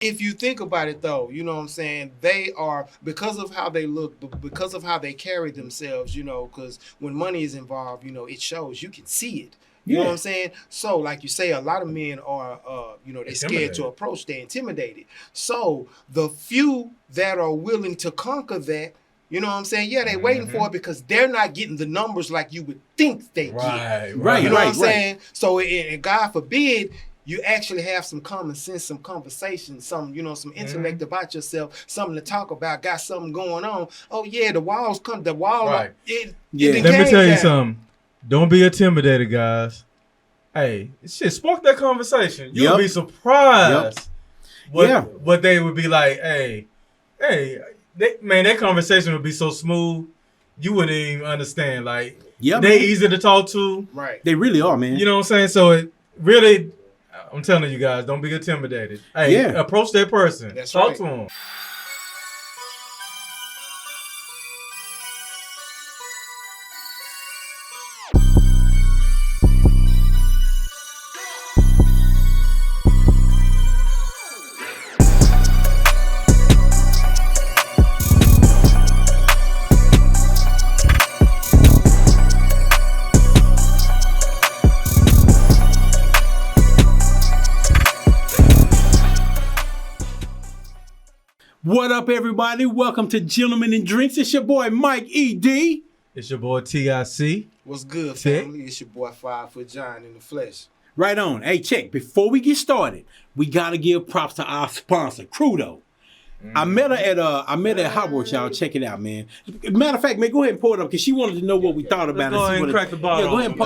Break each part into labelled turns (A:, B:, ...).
A: if you think about it though, you know what I'm saying, they are, because of how they look, because of how they carry themselves, you know, because when money is involved, you know, it shows, you can see it. You know what I'm saying? So, like you say, a lot of men are, you know, they're scared to approach, they're intimidated. So, the few that are willing to conquer that, you know what I'm saying? Yeah, they waiting for it because they're not getting the numbers like you would think they get.
B: Right.
A: You know what I'm saying? So, and God forbid, you actually have some common sense, some conversation, some, you know, some intellect about yourself, something to talk about, got something going on. Oh, yeah, the walls come, the wall.
B: Right.
A: Let
B: me tell you something. Don't be intimidated, guys. Hey, shit, spark that conversation. You'll be surprised what they would be like. Hey, that conversation would be so smooth, you wouldn't even understand. Like, they easy to talk to.
A: Right.
C: They really are, man.
B: You know what I'm saying? So it really, I'm telling you guys, don't be intimidated. Hey, approach that person. Talk to them.
C: What up, everybody? Welcome to Gentlemen and Drinks. It's your boy, Mike E.D.
B: It's your boy, T.I.C.
A: What's good, family? It's your boy, 5 Foot John in the flesh.
C: Right on. Hey, check. Before we get started, we got to give props to our sponsor, Crudo. I met her at Hogwarts, y'all. Check it out, man. Matter of fact, man, go ahead and pour it up because she wanted to know what we thought about it.
B: Go ahead and crack the bottle.
C: Yeah, go ahead and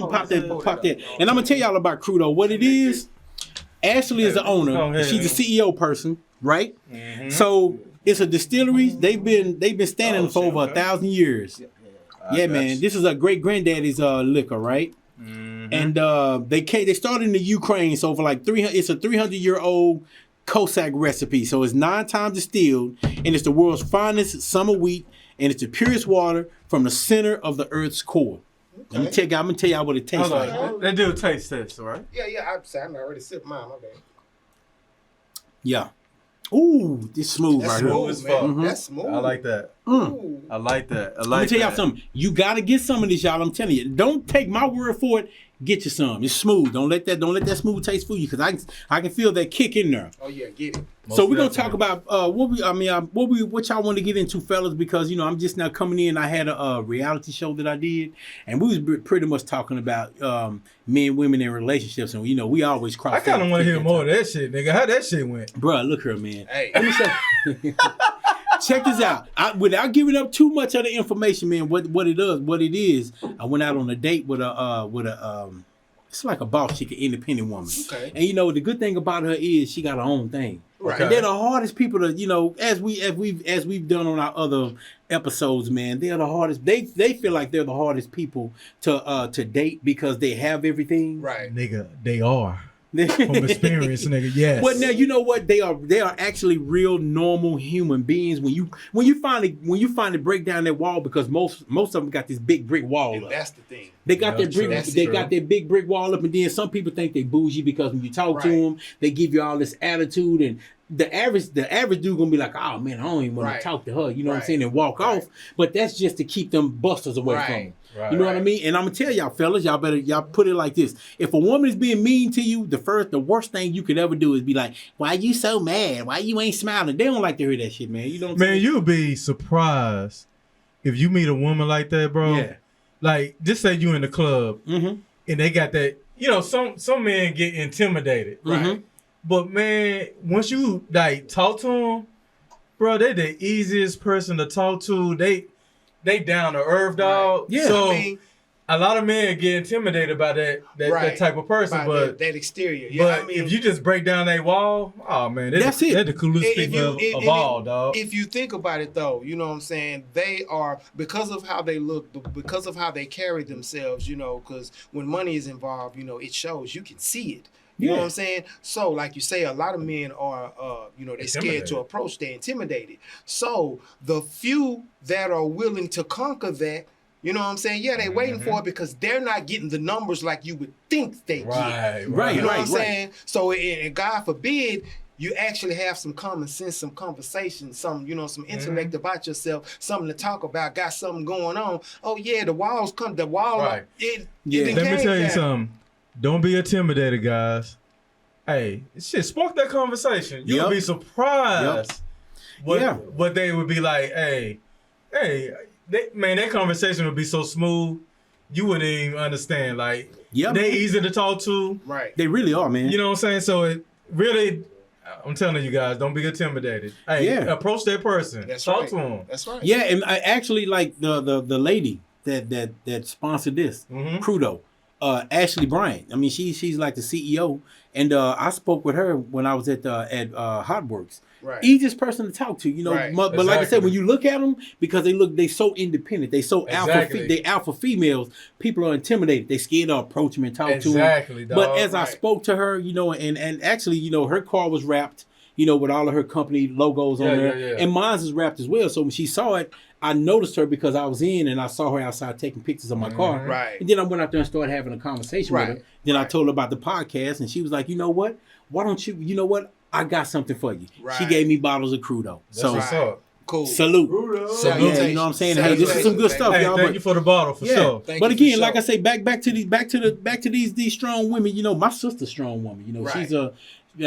C: pop that. And I'm going to tell y'all about Crudo. What it is, Ashley is the owner. She's the CEO person. Right, so it's a distillery. They've been standing for over 1,000 years. Yeah, man. This is a great granddaddy's liquor, right? And they started in the Ukraine. So for like 300, it's a 300-year-old Cossack recipe. So it's 9 times distilled, and it's the world's finest summer wheat, and it's the purest water from the center of the Earth's core. Okay. I'm gonna tell y'all what it tastes like.
B: They do a taste test, right?
A: Yeah. I'm already sipped mine. My bad.
C: Yeah. Ooh, this smooth
A: right
C: here.
A: That's smooth.
B: I like that. I like that.
C: Let me tell y'all something. You gotta get some of this, y'all. I'm telling you. Don't take my word for it. Get you some. It's smooth. Don't let that smooth taste fool you, because I can feel that kick in there.
A: Oh yeah, get it.
C: So we're gonna talk about what y'all want to get into, fellas, because you know I'm just now coming in. I had a reality show that I did, and we was pretty much talking about men, women, and relationships, and you know we always cross.
B: I kind of want to hear more of that shit, nigga. How that shit went,
C: bruh? Look here, man.
A: Hey,
C: let me say. Check this out. Without giving up too much of the information, man, what it is. I went out on a date with a it's like a boss chick, an independent woman.
A: Okay.
C: And you know the good thing about her is she got her own thing.
A: Right.
C: And they're the hardest people to, you know, as we've done on our other episodes, man. They're the hardest. They feel like they're the hardest people to date because they have everything.
A: Right.
B: Nigga, they are. From experience, nigga, yes.
C: But now you know what they are actually real normal human beings when you finally break down that wall, because most of them got this big brick wall
A: and
C: up.
A: That's the thing.
C: They got got that big brick wall up, and then some people think they bougie because when you talk to them, they give you all this attitude, and the average dude gonna be like, oh man, I don't even want to talk to her, you know what I'm saying, and walk off. But that's just to keep them busters away from them. You know what I mean? And I'm gonna tell y'all, fellas, y'all put it like this: if a woman is being mean to you, the worst thing you could ever do is be like, "Why you so mad? Why you ain't smiling?" They don't like to hear that shit, man. You know what I'm saying?
B: You'll be surprised if you meet a woman like that, bro.
C: Yeah.
B: Like, just say you in the club and they got that. You know, some men get intimidated, right? But man, once you like talk to them, bro, they the easiest person to talk to. They down to earth, dog.
C: Yeah.
B: So a lot of men get intimidated by that type of person,
A: by
B: but
A: that exterior. Yeah,
B: but if you just break down that wall, oh man, that's it. They're the coolest people of all, dog.
A: If you think about it, though, you know what I'm saying, they are, because of how they look, because of how they carry themselves, you know, because when money is involved, you know, it shows. You can see it. You know what I'm saying? So, like you say, a lot of men are, you know, they're scared to approach. They're intimidated. So, the few that are willing to conquer that, you know what I'm saying? Yeah, they're waiting for it because they're not getting the numbers like you would think they get.
C: Right.
A: You know what I'm saying? So, and God forbid, you actually have some common sense, some conversation, some intellect about yourself, something to talk about, got something going on. Oh yeah, the wall.
B: Right.
A: Let
B: me tell you something. Don't be intimidated, guys. Hey, shit, spark that conversation. You'll be surprised what they would be like. Hey, that conversation would be so smooth. You wouldn't even understand. Like, they easy to talk to.
A: Right.
C: They really are, man.
B: You know what I'm saying? So it really, I'm telling you guys, don't be intimidated. Hey, approach that person. Talk to them.
A: That's right.
C: Yeah, and I actually like the lady that sponsored this, Crudo, Ashley Bryant. I mean, she's like the CEO, and I spoke with her when I was at Hotworks.
A: Right.
C: Easiest person to talk to, you know.
A: Right.
C: But like I said, when you look at them, because they so independent, they so alpha females, people are intimidated. They scared to approach them and talk to them. But as I spoke to her, you know, and actually, you know, her car was wrapped, you know, with all of her company logos on there, and mine's is wrapped as well. So when she saw it, I noticed her because I was in and I saw her outside taking pictures of my car.
A: Right.
C: And then I went out there and started having a conversation with her. Then I told her about the podcast, and she was like, you know what? Why don't you know what? I got something for you. Right. She gave me bottles of Crudo. So
B: what's up.
A: Cool.
C: Salute. Yeah, you know what I'm saying? Hey, this is some good stuff, y'all.
B: Thank you for the bottle, for sure.
C: But again, like I say, back to these strong women. You know, my sister's a strong woman. You know,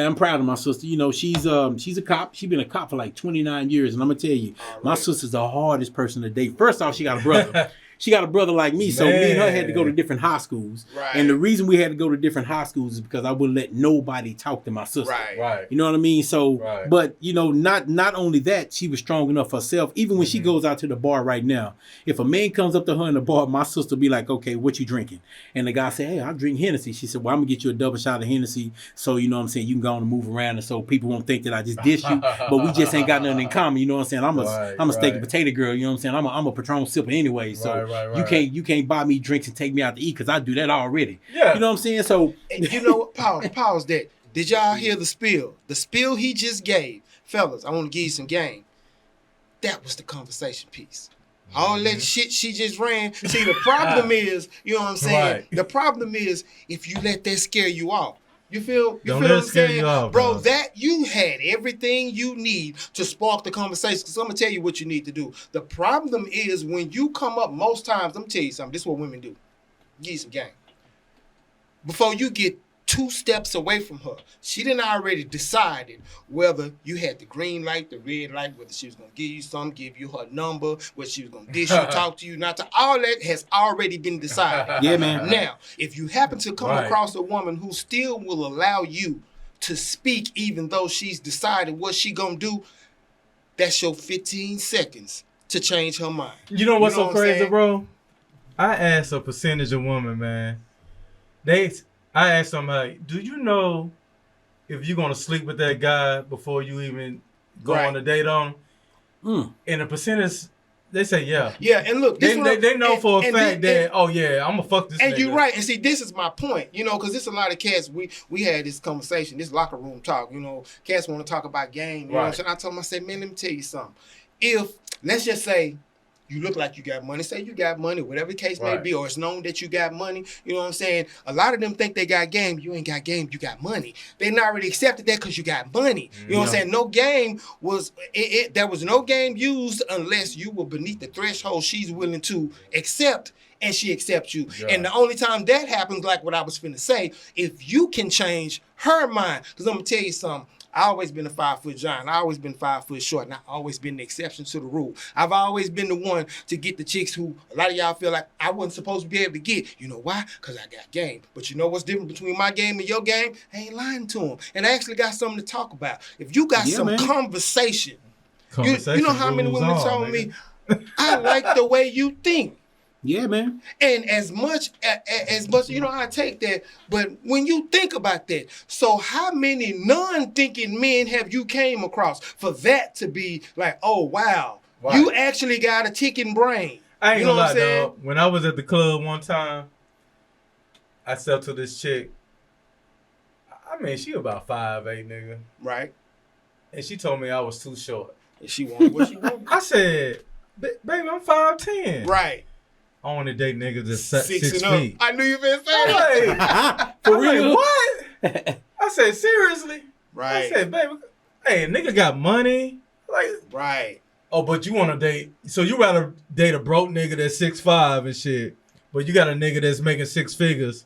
C: I'm proud of my sister. You know, she's a cop. She's been a cop for like 29 years, and I'm gonna tell you, my sister's the hardest person to date. First off, she got a brother. She got a brother like me, so me and her had to go to different high schools. Right. And the reason we had to go to different high schools is because I wouldn't let nobody talk to my sister.
A: Right.
C: You know what I mean? So, but you know, not only that, she was strong enough herself. Even when she goes out to the bar right now, if a man comes up to her in the bar, my sister be like, "Okay, what you drinking?" And the guy say, "Hey, I drink Hennessy." She said, "Well, I'm gonna get you a double shot of Hennessy, so you know what I'm saying, you can go on and move around, and so people won't think that I just dish you, but we just ain't got nothing in common." You know what I'm saying? I'm a steak and potato girl. You know what I'm saying? I'm a Patron sipper anyway, so you can't buy me drinks and take me out to eat because I do that already. Yeah. You know what I'm saying? So
A: you know what? Pause that. Did y'all hear the spill? The spill he just gave. Fellas, I want to give you some game. That was the conversation piece. All that shit she just ran. See, the problem is, you know what I'm saying? The problem is if you let that scare you off. You feel what I'm saying? Bro, that you had everything you need to spark the conversation. Because I'm going to tell you what you need to do. The problem is when you come up most times, I'm going to tell you something. This is what women do. Give you some game. Before you get 2 steps away from her, she done already decided whether you had the green light, the red light, whether she was going to give you something, give you her number, whether she was going to dish you, talk to you, not to. All that has already been decided.
C: Yeah, man.
A: Now, if you happen to come across a woman who still will allow you to speak even though she's decided what she going to do, that's your 15 seconds to change her mind.
B: You know what's so crazy, bro? I asked a percentage of women, man. I asked them, like, do you know if you're going to sleep with that guy before you even go on a date on him? And the percentage, they say, yeah.
A: Yeah, and look.
B: They know for a fact that, I'm going to fuck this nigga.
A: And you're right. And see, this is my point, you know, because there's a lot of cats, we had this conversation, this locker room talk, you know, cats want to talk about game. You know what I'm saying? I told them, I said, man, let me tell you something. If, let's just say, you look like you got money. Say you got money, whatever the case may be, or it's known that you got money. You know what I'm saying? A lot of them think they got game. You ain't got game. You got money. They not really accepted that because you got money. You know what I'm saying? No game was, there was no game used unless you were beneath the threshold she's willing to accept, and she accepts you. Yeah. And the only time that happens, like what I was finna say, if you can change her mind, because I'm going to tell you something. I always been a 5-foot giant. I always been 5 foot short, and I always been the exception to the rule. I've always been the one to get the chicks who a lot of y'all feel like I wasn't supposed to be able to get. You know why? Because I got game. But you know what's different between my game and your game? I ain't lying to them. And I actually got something to talk about. If you got some conversation, you know how many women told me, I like the way you think.
C: Yeah, man.
A: And as much, you know, I take that. But when you think about that, so how many non-thinking men have you came across for that to be like, oh, wow, you actually got a ticking brain?
B: I ain't gonna lie, dog. When I was at the club one time, I said to this chick, I mean, she about 5'8", nigga.
A: Right.
B: And she told me I was too short.
A: And she wanted what she wanted.
B: I said, baby, I'm 5'10".
A: Right.
B: I want to date niggas that's 6 feet.
A: I knew you were going to say that.
C: For real?
B: Like, what? I said, seriously?
A: Right.
B: I said, baby, hey, a nigga got money. Like,
A: right.
B: Oh, but you want to date? So you rather date a broke nigga that's 6'5" and shit, but you got a nigga that's making 6 figures,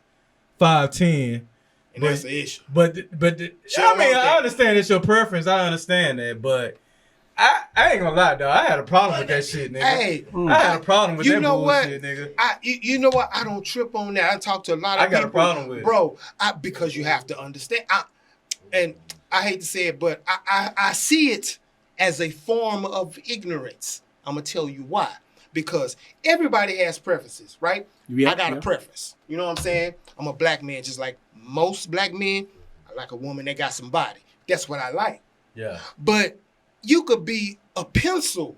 B: 5'10",
A: and that's the issue.
B: But I understand it's your preference. I understand that, but I ain't gonna lie, though. I had a problem with that shit, nigga.
A: Hey,
B: I had a problem with that bullshit, nigga.
A: You know what? I don't trip on that. I talk to a lot of people.
B: I got a problem with it,
A: bro. Because you have to understand. And I hate to say it, but I see it as a form of ignorance. I'm going to tell you why. Because everybody has preferences, right? I got a preference. You know what I'm saying? I'm a black man, just like most black men. I like a woman that got some body. That's what I like.
B: Yeah.
A: But you could be a pencil.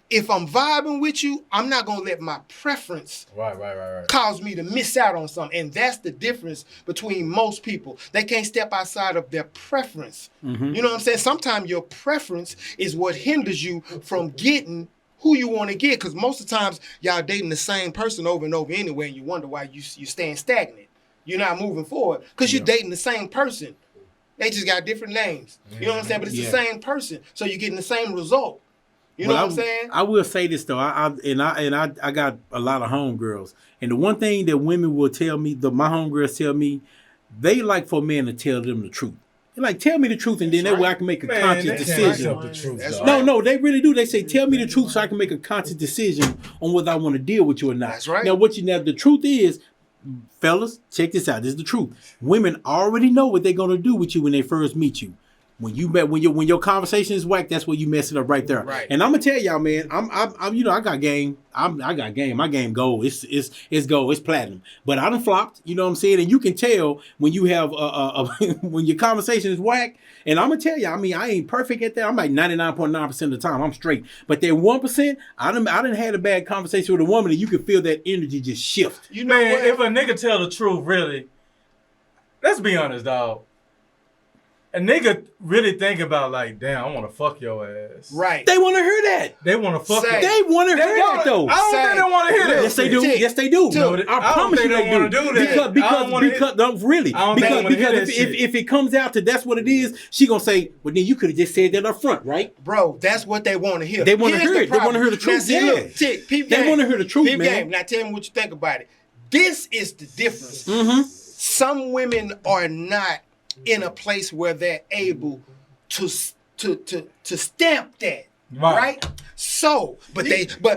A: If I'm vibing with you, I'm not going to let my preference cause me to miss out on something. And that's the difference between most people. They can't step outside of their preference. Mm-hmm. You know what I'm saying? Sometimes your preference is what hinders you from getting who you want to get. Because most of the times, y'all dating the same person over and over anyway, and you wonder why you're staying stagnant. You're not moving forward because you're dating the same person. They just got different names. You know what I'm saying? But it's the same person. So you're getting the same result. You know what I'm saying?
C: I will say this though. I got a lot of homegirls, and the one thing that women will tell me, my homegirls tell me, they like for men to tell them the truth. They're like, tell me the truth, and then that way I can make a conscious decision. No, they really do. They say, tell me the truth so I can make a conscious decision on whether I want to deal with you or not.
A: That's right.
C: Now, the truth is, fellas, check this out. This is the truth. Women already know what they're gonna do with you when they first meet you. When your conversation is whack, that's where you mess it up right there.
A: Right.
C: And I'm gonna tell y'all, man, I'm I got game. I got game. My game gold. It's gold. It's platinum. But I done flopped. You know what I'm saying? And you can tell when you have when your conversation is whack. And I'm gonna tell you, I mean, I ain't perfect at that. I'm like 99.9% of the time, I'm straight. But that 1%, I done had a bad conversation with a woman, and you can feel that energy just shift.
B: You know, man, if a nigga tell the truth, really, let's be honest, dog. A nigga really think about like, damn, I want to fuck your ass.
A: Right.
C: They want to hear that.
B: They want to fuck you.
C: They want to hear that though.
B: I don't think they want to hear that.
C: Yes, they do. Yes, they do. I promise you they
B: want to do that.
C: Because really. Because if it comes out to that's what it is, she gonna say, well then you could have just said that up front, right?
A: Bro, that's what they want to hear.
C: They want to hear it. They want to hear the truth.
A: They
C: want to hear the truth, man.
A: Now tell me what you think about it. This is the difference.
C: Mm-hmm.
A: Some women are not in a place where they're able to stamp that, right? So, but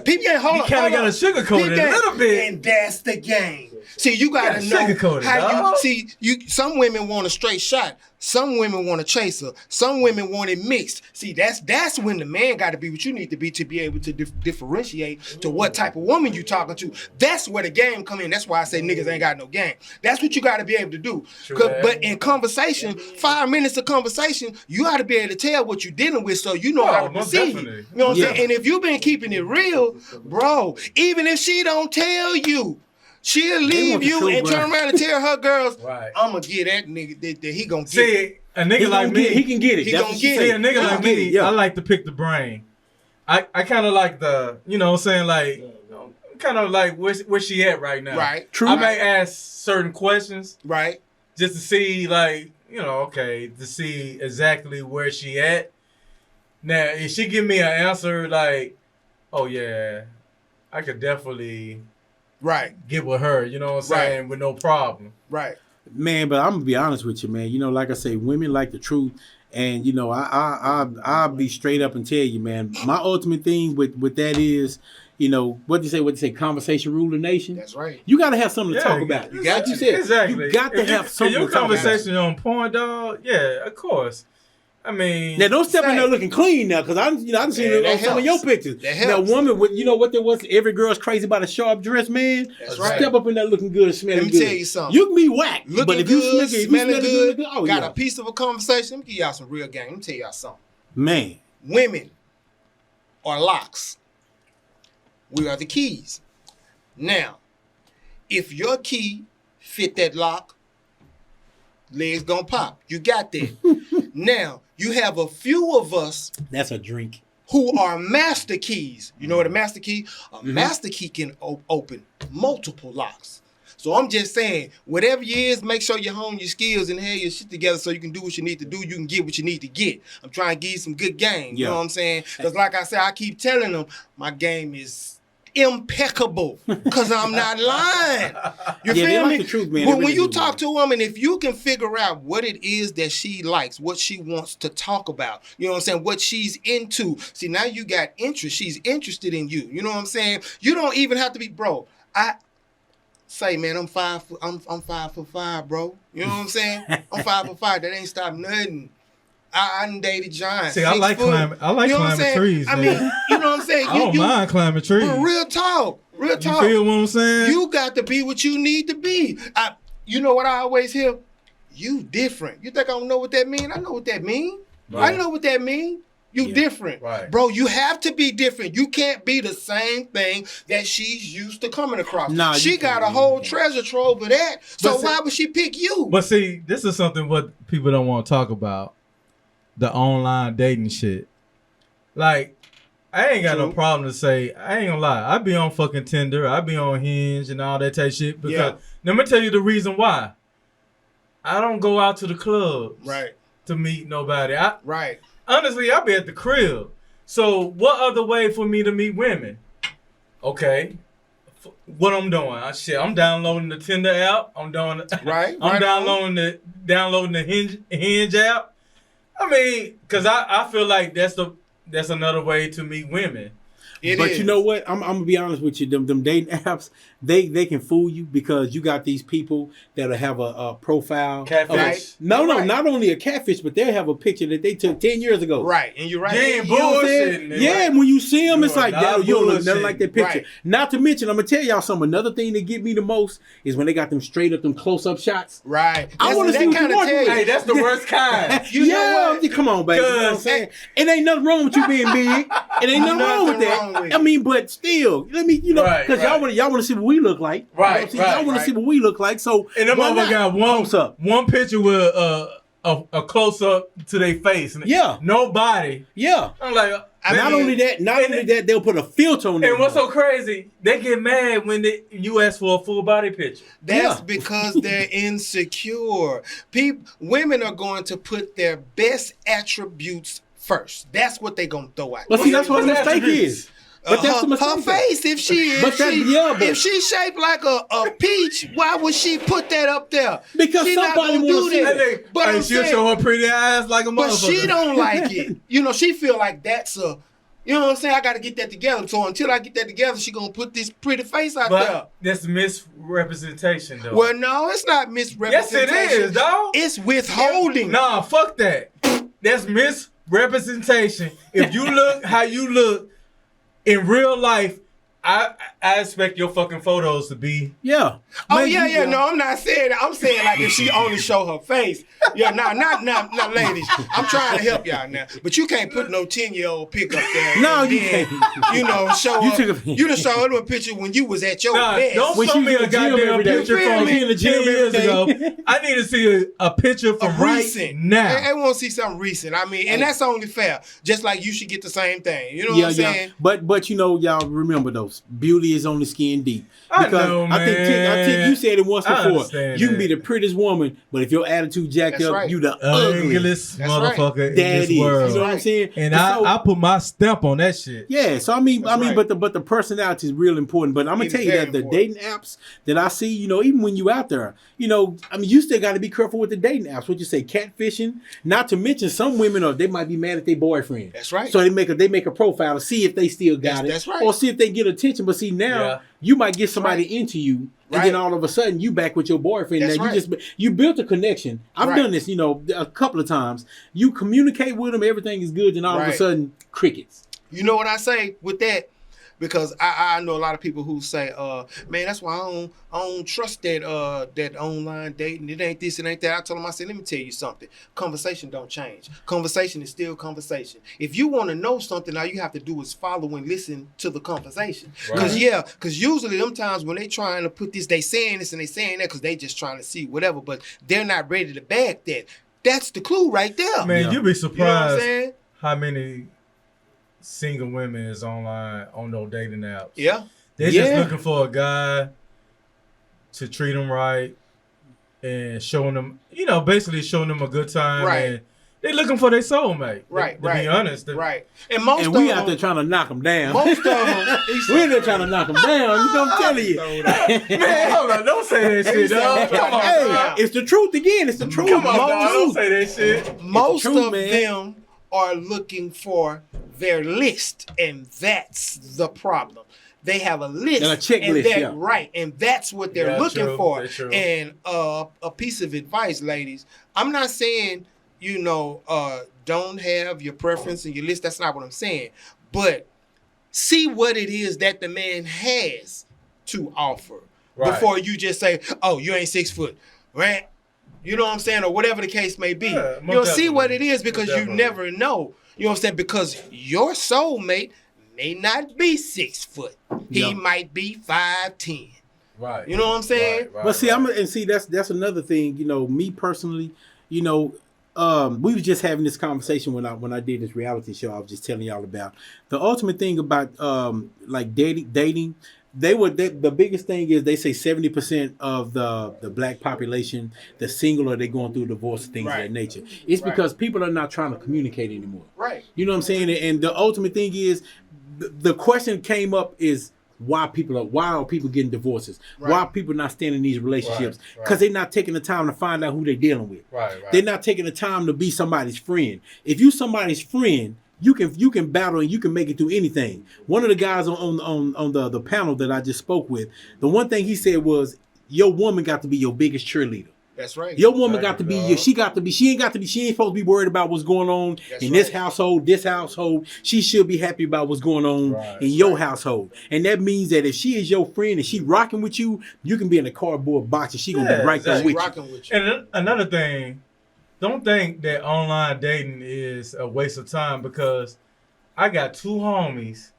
A: people ain't hold on.
B: You kind of got to sugarcoat it a little bit,
A: and that's the game. See, you got to know how you. Some women want a straight shot. Some women want a chaser. Some women want it mixed. See, that's when the man got to be what you need to be able to differentiate to what type of woman you talking to. That's where the game come in. That's why I say niggas ain't got no game. That's what you got to be able to do. But in conversation, 5 minutes of conversation, you got to be able to tell what you're dealing with, so you know how to proceed. You know what I'm saying? And if you've been keeping it real, bro, even if she don't tell you, she'll leave you and turn around and tell her girls, I'm going to get that nigga that he going to get it.
B: A nigga like me,
C: he can get it.
A: He gonna get it.
B: See, a nigga like me, I like to pick the brain. I kind of like the, you know what I'm saying, like, kind of like where she at right now.
A: Right.
B: True. I may ask certain questions.
A: Right.
B: Just to see, like, you know, to see exactly where she at. Now, if she give me an answer like, oh yeah, I could definitely get with her, you know what I'm saying, with no problem.
A: Right.
C: Man, but I'm gonna be honest with you, man. You know, like I say, women like the truth, and you know, I'll be straight up and tell you, man. My ultimate thing with that is, you know, what you say, conversation rule the nation.
A: That's right.
C: You got to have something to talk about.
A: You got
C: like you said,
B: exactly.
C: You got to have something to talk about.
B: Your conversation on point, dog. Yeah, of course. I mean,
C: now don't step in there looking clean now, because I've seen it on some of your pictures. Now, woman with, you know what there was? Every girl's crazy about a sharp dress, man.
A: That's right.
C: Step up in there looking good and smelling good.
A: Let me tell you something.
C: You can be whack,
A: looking
C: but if
A: good,
C: you
A: smelling good,
C: got
A: a piece of a conversation. Let me give y'all some real game. Let me tell y'all something.
C: Man,
A: women are locks. We are the keys. Now, if your key fit that lock, legs gonna pop. You got that. Now, you have a few of us.
C: That's a drink.
A: Who are master keys. You know what a master key? A master key can open multiple locks. So I'm just saying, whatever you is, make sure you hone your skills and have your shit together so you can do what you need to do. You can get what you need to get. I'm trying to give you some good game. You know what I'm saying? Because like I said, I keep telling them my game is impeccable because I'm not lying. You feel me?
C: Like the truth, man.
A: When you talk to a woman, if you can figure out what it is that she likes, what she wants to talk about, you know what I'm saying, what she's into. See, now you got interest. She's interested in you. You know what I'm saying? You don't even have to be bro. I say, man, I'm 5'5", bro. You know what I'm saying? I'm 5'5". That ain't stop nothing. I done dated giants.
B: See, I like climbing. I like climbing trees.
A: I mean, you know what I'm saying?
B: I don't mind climbing trees.
A: Real talk. Real talk.
B: You feel what I'm saying?
A: You got to be what you need to be. You know what I always hear? You different. You think I don't know what that mean? I know what that mean. Right. I know what that mean. You different.
B: Right.
A: Bro, you have to be different. You can't be the same thing that she's used to coming across.
C: Nah,
A: she got a whole treasure trove of that. So why would she pick you?
B: But see, this is something what people don't want to talk about. The online dating shit. Like, I ain't got no problem to say, I ain't gonna lie. I be on fucking Tinder. I be on Hinge and all that type shit. Because let me tell you the reason why. I don't go out to the clubs to meet nobody. Honestly, I be at the crib. So what other way for me to meet women? Okay. What I'm doing? I'm downloading the Tinder app. I'm doing downloading the Hinge app. I mean, cause I feel like that's another way to meet women.
C: But you know what? I'm gonna be honest with you. Them dating apps, they can fool you because you got these people that'll have a profile.
B: Catfish.
C: No, not only a catfish, but they'll have a picture that they took 10 years ago.
A: Right, and you're right.
B: Yeah, bullshit.
C: Yeah, when you see them, it's like that. You don't look nothing like that picture.
A: Right.
C: Not to mention, I'm gonna tell y'all something. Another thing that get me the most is when they got them straight up, them close up shots.
A: Right.
C: I want to see what you want.
B: Hey, that's the worst kind.
A: You know what?
C: Come on, baby. You know what I'm saying? It ain't nothing wrong with you being big. It ain't nothing wrong with that. I mean, but still, let me, because y'all want to see what we look like.
B: Right,
C: y'all want to see what we look like. So,
B: and them motherfuckers got one picture with a close up to their face.
C: Yeah,
B: nobody.
C: Yeah,
B: I'm like.
C: Not only that, they'll put a filter on it.
B: And what's so crazy? They get mad when you ask for a full body picture.
A: That's because they're insecure. Women are going to put their best attributes first. That's what they're gonna throw out.
C: But see, that's what the mistake is. But that's the mistake.
A: Her face, if she shaped like a peach, why would she put that up there?
C: Because
A: she
C: somebody
A: want to
B: do that. But she'll show her pretty eyes like a motherfucker.
A: But she don't like it. She feel like that's a. You know what I'm saying? I got to get that together. So until I get that together, she gonna put this pretty face out there.
B: That's misrepresentation, though.
A: Well, no, it's not misrepresentation.
B: Yes, it is, dog.
A: It's withholding.
B: Nah, fuck that. That's misrepresentation. If you look how you look in real life, I expect your fucking photos to be.
C: Yeah.
A: Oh, yeah. No, I'm not saying that. I'm saying like if she only show her face. Yeah, not ladies. I'm trying to help y'all now. But you can't put no 10-year-old pic up there.
C: No, you can't.
A: Show her. You done show her a picture when you was at your best.
B: Don't show me a goddamn picture from 10 years ago. I need to see a picture from recent now.
A: They want to see something recent. I mean, and that's only fair. Just like you should get the same thing. You know what I'm saying?
C: But y'all remember though, beauty is only skin deep.
B: Because I know, man.
C: I think you said it once before. You can be
B: that.
C: the prettiest woman, but if your attitude jacked up, you the ugliest
B: motherfucker in this
C: is.
B: world.
C: You know what I'm saying?
B: And I put my stamp on that shit.
C: Yeah, so I mean, but the personality is real important. But I'm gonna tell you that the dating apps that I see, even when you out there, you still got to be careful with the dating apps. What you say, catfishing. Not to mention, some women they might be mad at their boyfriend.
A: That's right.
C: So they make a profile to see if they still got it.
A: That's right.
C: Or see if they get attention. But see now you might get somebody into you. And then all of a sudden, you back with your boyfriend.
A: That's
C: now you built a connection. I've done this, a couple of times. You communicate with them, everything is good, and all of a sudden, crickets.
A: You know what I say with that? Because I know a lot of people who say, man, that's why I don't trust that online dating. It ain't this, it ain't that. I told them, I said, let me tell you something. Conversation don't change. Conversation is still conversation. If you want to know something, all you have to do is follow and listen to the conversation. Because usually them times when they trying to put this, they saying this and they saying that because they just trying to see whatever, but they're not ready to back that. That's the clue right there.
B: Man, you'd be surprised
A: you know what I'm saying?
B: How many single women is online on those dating apps.
A: Yeah.
B: They're just looking for a guy to treat them right and showing them, basically showing them a good time.
A: Right.
B: And they looking for their soulmate.
A: Right.
B: To be honest.
A: Right.
C: And we out there trying to knock them down.
A: Most of them.
C: We in there trying to knock them down. You know what I'm telling you.
B: Man, hold on. Don't say that shit, dog. Come on.
C: Hey, it's the truth again. It's the truth.
B: Come on, dog. Don't say that shit.
A: Most of them are looking for their list, and that's the problem. They have a list,
C: and a checklist,
A: right, and that's what they're looking for. And a piece of advice, ladies, I'm not saying don't have your preference and your list. That's not what I'm saying. But see what it is that the man has to offer before you just say, "Oh, you ain't 6 foot," right? You know what I'm saying, or whatever the case may be. See what it is, because you never know. You know what I'm saying? Because your soulmate may not be 6 foot. He might be 5'10". Right. You know what I'm saying?
C: Right, but see, that's another thing. Me personally, we was just having this conversation when I did this reality show. I was just telling y'all about the ultimate thing about like dating. The biggest thing is they say 70% of the black population, the single, or they going through divorce, things of that nature. It's because people are not trying to communicate anymore.
A: Right.
C: You know what I'm saying? And the ultimate thing is the question came up is why are people getting divorces? Why are people not staying in these relationships? Because they're not taking the time to find out who they're dealing with. Right. They're not taking the time to be somebody's friend. If you somebody's friend, you can battle and you can make it through anything. One of the guys on the panel that I just spoke with, the one thing he said was, your woman got to be your biggest cheerleader.
A: That's right.
C: Your woman got to be she ain't supposed to be worried about what's going on this household. She should be happy about what's going on in your household. And that means that if she is your friend and she rocking with you, you can be in a cardboard box and she gonna be right there with you.
B: And another thing, don't think that online dating is a waste of time, because I got 2 homies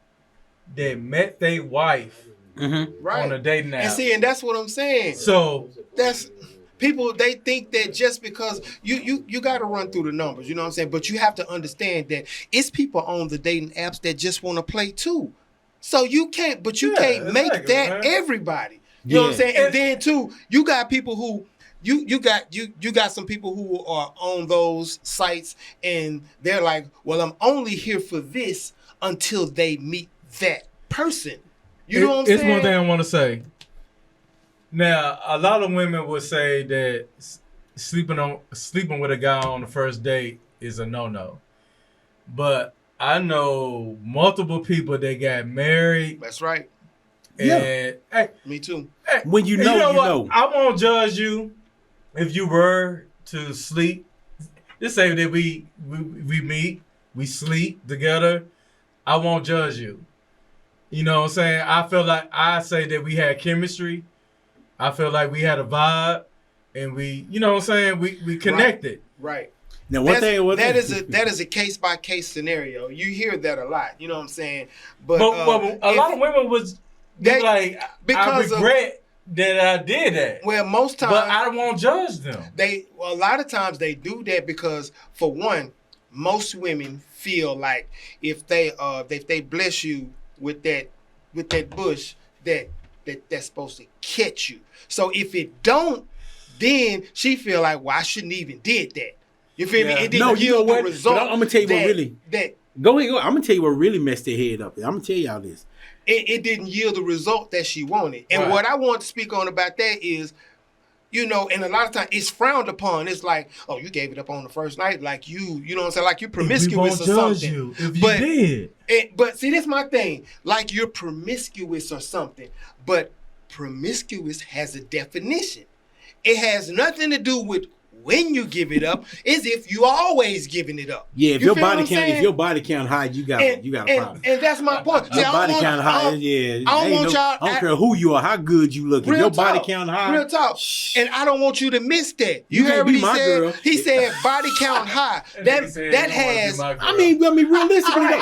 B: that met their wife on a dating app.
A: And see, and that's what I'm saying.
B: So
A: that's people, they think that just because you got to run through the numbers, you know what I'm saying? But you have to understand that it's people on the dating apps that just want to play too. So you can't make that everybody. You know what I'm saying? And then too, you got people who You got some people who are on those sites and they're like, well, I'm only here for this until they meet that person. You know what I'm saying?
B: It's one thing I want to say. Now, a lot of women would say that sleeping with a guy on the first date is a no-no. But I know multiple people that got married.
A: That's right.
B: And hey,
A: me too.
B: Hey,
C: when you know.
B: I won't judge you. If you were to sleep, just say that we meet, we sleep together, I won't judge you. You know what I'm saying? I feel like I say that we had chemistry. I feel like we had a vibe, and we, you know what I'm saying? We connected.
A: Right.
C: Now,
A: that is a case by case scenario. You hear that a lot. You know what I'm saying? But
B: a lot of women was like, I regret that I did that.
A: Well, most times,
B: but I won't judge them.
A: A lot of times they do that because, for one, most women feel like if they bless you with that bush, that's supposed to catch you. So if it don't, then she feel like, well, I shouldn't even did that. You feel me? It didn't yield the result.
C: I'm gonna tell you what really. Go ahead. I'm gonna tell you what really messed their head up. I'm gonna tell y'all this.
A: It didn't yield the result that she wanted. And what I want to speak on about that is, and a lot of times it's frowned upon. It's like, oh, you gave it up on the first night, like you know what I'm saying, like you're promiscuous or something.
B: You if you did.
A: But see, that's my thing. Like you're promiscuous or something. But promiscuous has a definition. It has nothing to do with when you give it up, is if you always giving it up.
C: Yeah, if your body count high, you got a problem.
A: And that's my point.
C: Your body count high, I don't care who you are, how good you look. If your body count high,
A: real talk. And I don't want you to miss that. You heard what he said? Girl. He said body count high. That has.
C: I mean, realistically,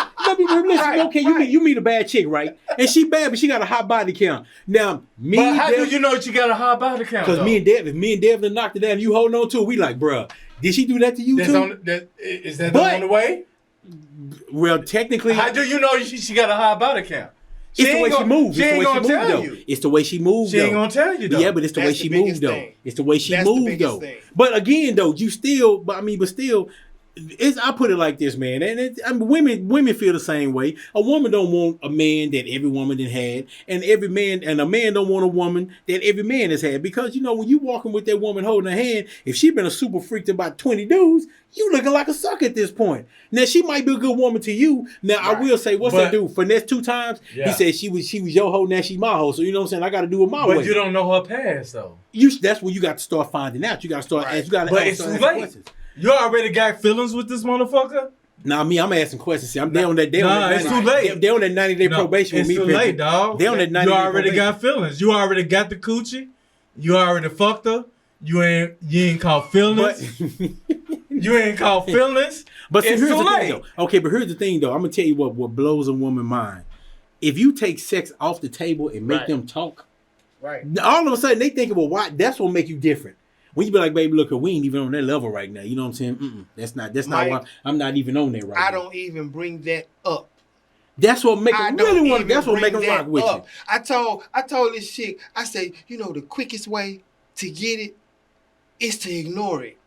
C: okay, you meet a bad chick, right? And she bad, but she got a high body count. Now,
B: but how do you know that you got a high body count?
C: Because if me and Devin knocked it down, you holding on to it. We like, bruh, did she do that to you too?
B: Is that on the way?
C: Well, technically,
B: how do you know she got a high body count?
C: It's the way she moves.
B: She ain't gonna tell you.
C: It's the way she moves.
B: She ain't gonna tell you though.
C: Yeah, but it's the way she moves though. It's the way she moves though. But again though, you still. But still. I put it like this, man, and women feel the same way. A woman don't want a man that every woman done had, and a man don't want a woman that every man has had. Because when you walking with that woman holding her hand, if she been a super freak to about 20 dudes, you looking like a sucker at this point. Now she might be a good woman to you. Now right. I will say, that dude finesse 2 times? Yeah. He said she was your hoe, now she my hoe. So you know what I'm saying? I got to do it my way.
B: But you don't know her past though.
C: That's when you got to start finding out. You got to start. Right.
B: But it's too late. Questions. You already got feelings with this motherfucker?
C: Nah, I'm asking questions. See, I'm down that.
B: It's too late.
C: They on that 90-day probation with me.
B: It's too late, dog.
C: They on that 90-day
B: You already got feelings. You already got the coochie. You already fucked her. You ain't called feelings. You ain't called feelings.
C: But see, here's the thing, though. Okay, but here's the thing, though. I'm gonna tell you what blows a woman's mind. If you take sex off the table and make them talk,
A: right?
C: All of a sudden they think, well, why? That's what make you different. When you be like, baby, look, we ain't even on that level right now. You know what I'm saying? That's not why I'm not even on there right now.
A: I don't even bring that up.
C: That's what make them really want. That's what make them rock with you.
A: I told this chick, I said, the quickest way to get it is to ignore it.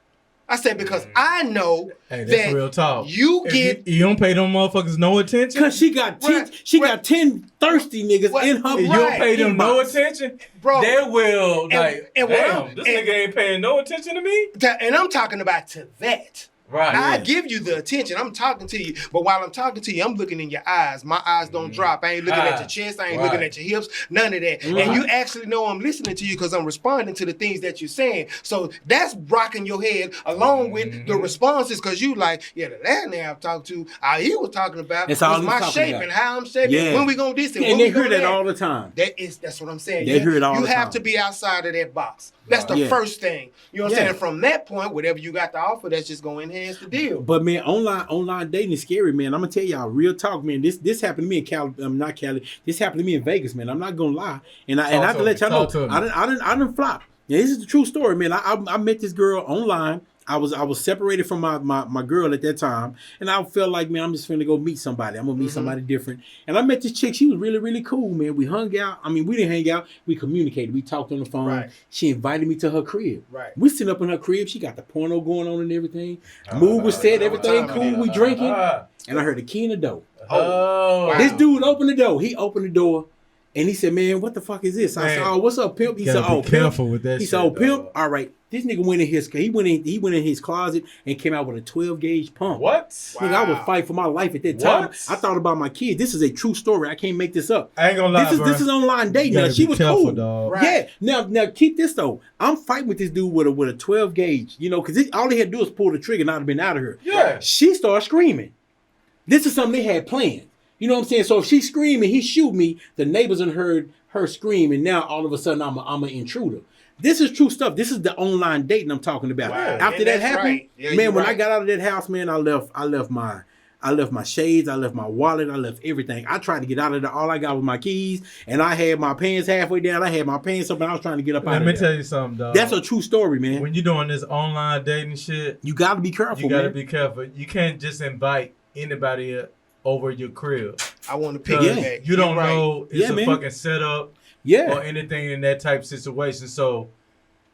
A: I said, because I know
B: that's real talk.
A: You
B: don't pay them motherfuckers no attention.
C: Cause she got 10 thirsty niggas in her.
B: You don't pay them no attention, bro. They will damn, this nigga ain't paying no attention to me.
A: And I'm talking about to that.
B: Right.
A: I give you the attention. I'm talking to you. But while I'm talking to you, I'm looking in your eyes. My eyes don't drop. I ain't looking at your chest. I ain't looking at your hips. None of that. And you actually know I'm listening to you because I'm responding to the things that you're saying. So that's rocking your head along with the responses because you like, the last nigga I've talked to, he was talking about was my shape and how I'm shaping. Yeah. When we gonna do this?
C: And they hear that all the time.
A: That's what I'm saying.
C: They hear it all the time.
A: You have to be outside of that box. That's the first thing. You know what I'm saying? From that point, whatever you got to offer, that's just going to enhance the deal.
C: But man, online dating is scary, man. I'm gonna tell y'all real talk, man. This happened to me in Cali. Not Cali. This happened to me in Vegas, man. I'm not gonna lie. And I have to let y'all know, I didn't flop. Yeah, this is the true story, man. I met this girl online. I was separated from my girl at that time, and I felt like, man, I'm just finna go meet somebody. I'm gonna meet somebody different. And I met this chick. She was really, really cool, man. We hung out. I mean, we didn't hang out. We communicated. We talked on the phone. Right. She invited me to her crib.
A: Right.
C: We sitting up in her crib. She got the porno going on and everything. Mood was set. Everything cool. We drinking. And I heard the key in the door.
B: Oh.
C: This dude opened the door. He opened the door. And he said, man, what the fuck is this? I said, oh, what's up, pimp? He said, oh,
B: careful with that.
C: He said, oh, pimp. All right. This nigga went in his closet and came out with a 12-gauge pump.
B: What?
C: Nigga, I would fight for my life at that time. I thought about my kids. This is a true story. I can't make this up.
B: I ain't gonna lie,
C: This is online dating. Now, she was cool.
B: Dog.
C: Right. Yeah. Now keep this though. I'm fighting with this dude with a 12-gauge. Because all he had to do was pull the trigger and I'd have been out of here.
B: Yeah.
C: She started screaming. This is something they had planned. You know what I'm saying? So if she's screaming, he shoot me. The neighbors had heard her scream, and now all of a sudden I'm an intruder. This is true stuff. This is the online dating I'm talking about.
A: Wow.
C: After that happened, man, when I got out of that house, man, I left my shades, I left my wallet, I left everything. I tried to get out of there. All I got was my keys, and I had my pants halfway down. I had my pants up, and I was trying to get up out of there.
B: Let me tell you something, dog.
C: That's a true story, man.
B: When you're doing this online dating shit,
C: you got to be careful,
B: You got to be careful. You can't just invite anybody over your crib.
A: I want to pick it back.
B: You don't know it's a fucking setup or anything in that type of situation. So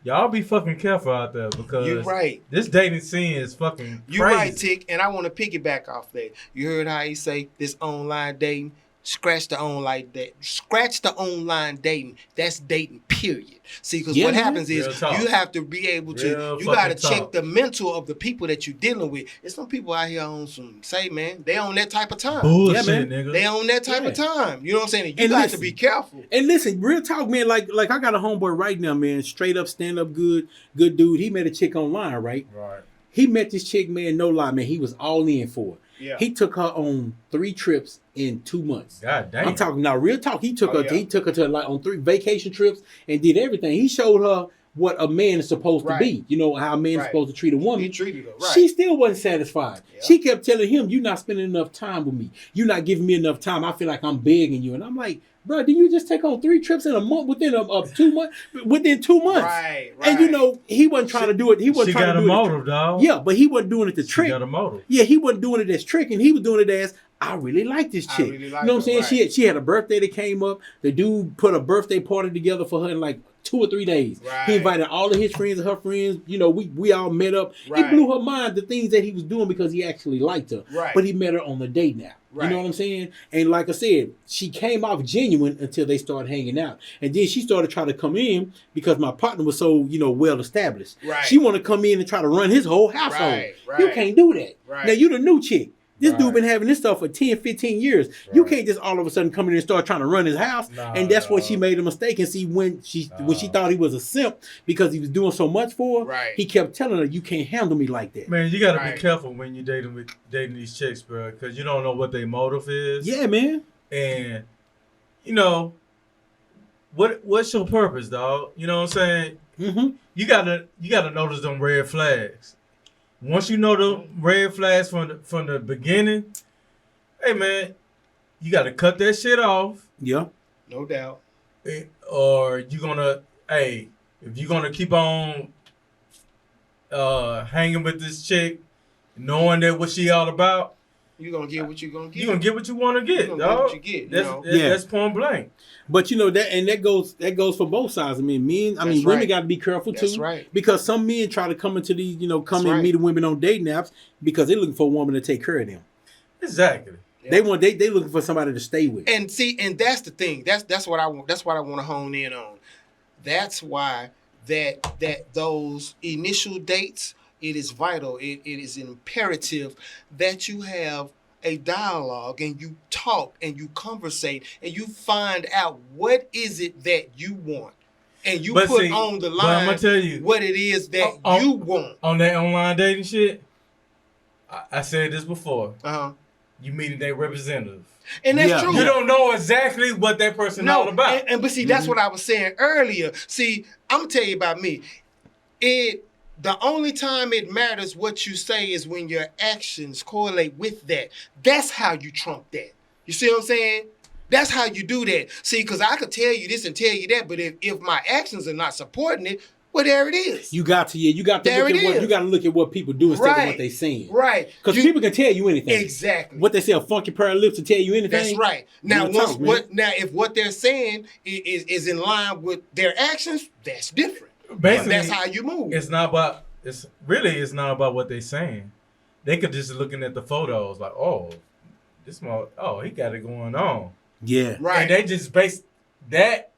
B: y'all be fucking careful out there because this dating scene is fucking crazy.
A: You're right, Tick, and I want to piggyback off that. You heard how he say this online dating? Scratch the online dating. That's dating, period. See, because what happens is you have to be able to, you got to check the mental of the people that you're dealing with. There's some people out here on some, they on that type of time.
B: Bullshit, nigga.
A: They on that type of time. You know what I'm saying? You got to be careful.
C: And listen, real talk, man, like I got a homeboy right now, man, straight up, stand up, good dude. He met a chick online, right?
B: Right.
C: He met this chick, man, no lie, man. He was all in for it.
A: Yeah.
C: He took her on 3 trips in 2 months.
B: God damn.
C: I'm talking now, real talk. He took her to like on 3 vacation trips and did everything. He showed her what a man is supposed to be. You know how a man is supposed to treat a woman.
A: He treated her right.
C: She still wasn't satisfied. Yeah. She kept telling him, "You're not spending enough time with me. You're not giving me enough time. I feel like I'm begging you." And I'm like, bro, did you just take on 3 trips in a month within 2 months? Within 2 months,
A: right?
C: And he wasn't trying to do it. He wasn't trying to do it.
B: She got a motive, dog.
C: Yeah, but he wasn't doing it to trick.
B: She got a motive.
C: Yeah, he wasn't doing it as trick, and he was doing it as I really like this chick.
A: Really
C: you know what I'm saying?
A: Right.
C: She had a birthday that came up. The dude put a birthday party together for her in like 2 or 3 days.
A: Right.
C: He invited all of his friends and her friends. You know, we all met up.
A: Right.
C: It blew her mind the things that he was doing because he actually liked her.
A: Right.
C: But he met her on the date now.
A: Right.
C: You know what I'm saying? And like I said, she came off genuine until they started hanging out. And then she started trying to come in because my partner was so, well established.
A: Right.
C: She wanted to come in and try to run his whole household.
A: Right.
C: You can't do that.
A: Right.
C: Now, you the new chick. This dude
B: Right.
C: been having this stuff for 10, 15 years. You
B: Right.
C: can't just all of a sudden come in and start trying to run his house. And that's when she made a mistake. And see, when she thought he was a simp because he was doing so much for her,
A: Right.
C: he kept telling her, you can't handle me like that.
B: Man, you gotta
A: Right.
B: be careful when you dating these chicks, bro, because you don't know what their motive is.
C: Yeah, man.
B: And what's your purpose, dog? You know what I'm saying?
C: Mm-hmm.
B: You gotta notice them red flags. Once you know the red flags from the beginning, hey man, you gotta cut that shit off.
C: Yeah.
A: No doubt.
B: Or if you're gonna keep on hanging with this chick, knowing that what she all about,
A: You're gonna get what you're gonna get.
B: you're gonna get what you want to get,
A: You're gonna
B: dog.
A: get what you get,
B: That's point blank.
C: But that goes for both sides. I mean, women
A: right.
C: got to be careful too.
A: That's right.
C: Because some men try to come into these,
A: That's
C: and
A: right.
C: meet women on dating apps because they're looking for a woman to take care of them.
B: Exactly.
A: Yeah.
C: They looking for somebody to stay with.
A: And that's the thing. That's what I want. That's what I want to hone in on. That's why that those initial dates, it is vital. It is imperative that you have a dialogue and you talk and you conversate and you find out what is it that you want. And you put on the line
B: I'm gonna tell you
A: what it is that you want.
B: On that online dating shit, I said this before.
A: Uh-huh.
B: You meeting their representative.
A: And that's true.
B: You don't know exactly what that person all about.
A: But see, that's what I was saying earlier. See, I'm gonna tell you about me. The only time it matters what you say is when your actions correlate with that. That's how you trump that. You see what I'm saying? That's how you do that. See, because I could tell you this and tell you that, but if my actions are not supporting it, well, there it is.
C: You got to look at what people do instead of what they saying.
A: Right.
C: Because people can tell you anything.
A: Exactly.
C: What they say, a funky pair of lips to tell you anything.
A: That's right. Now,
C: Talk,
A: if what they're saying is in line with their actions, that's different.
B: Basically,
A: that's how you move.
B: It's not about what they're saying. They could just looking at the photos like, he got it going on.
C: Yeah.
A: Right.
B: And they just base that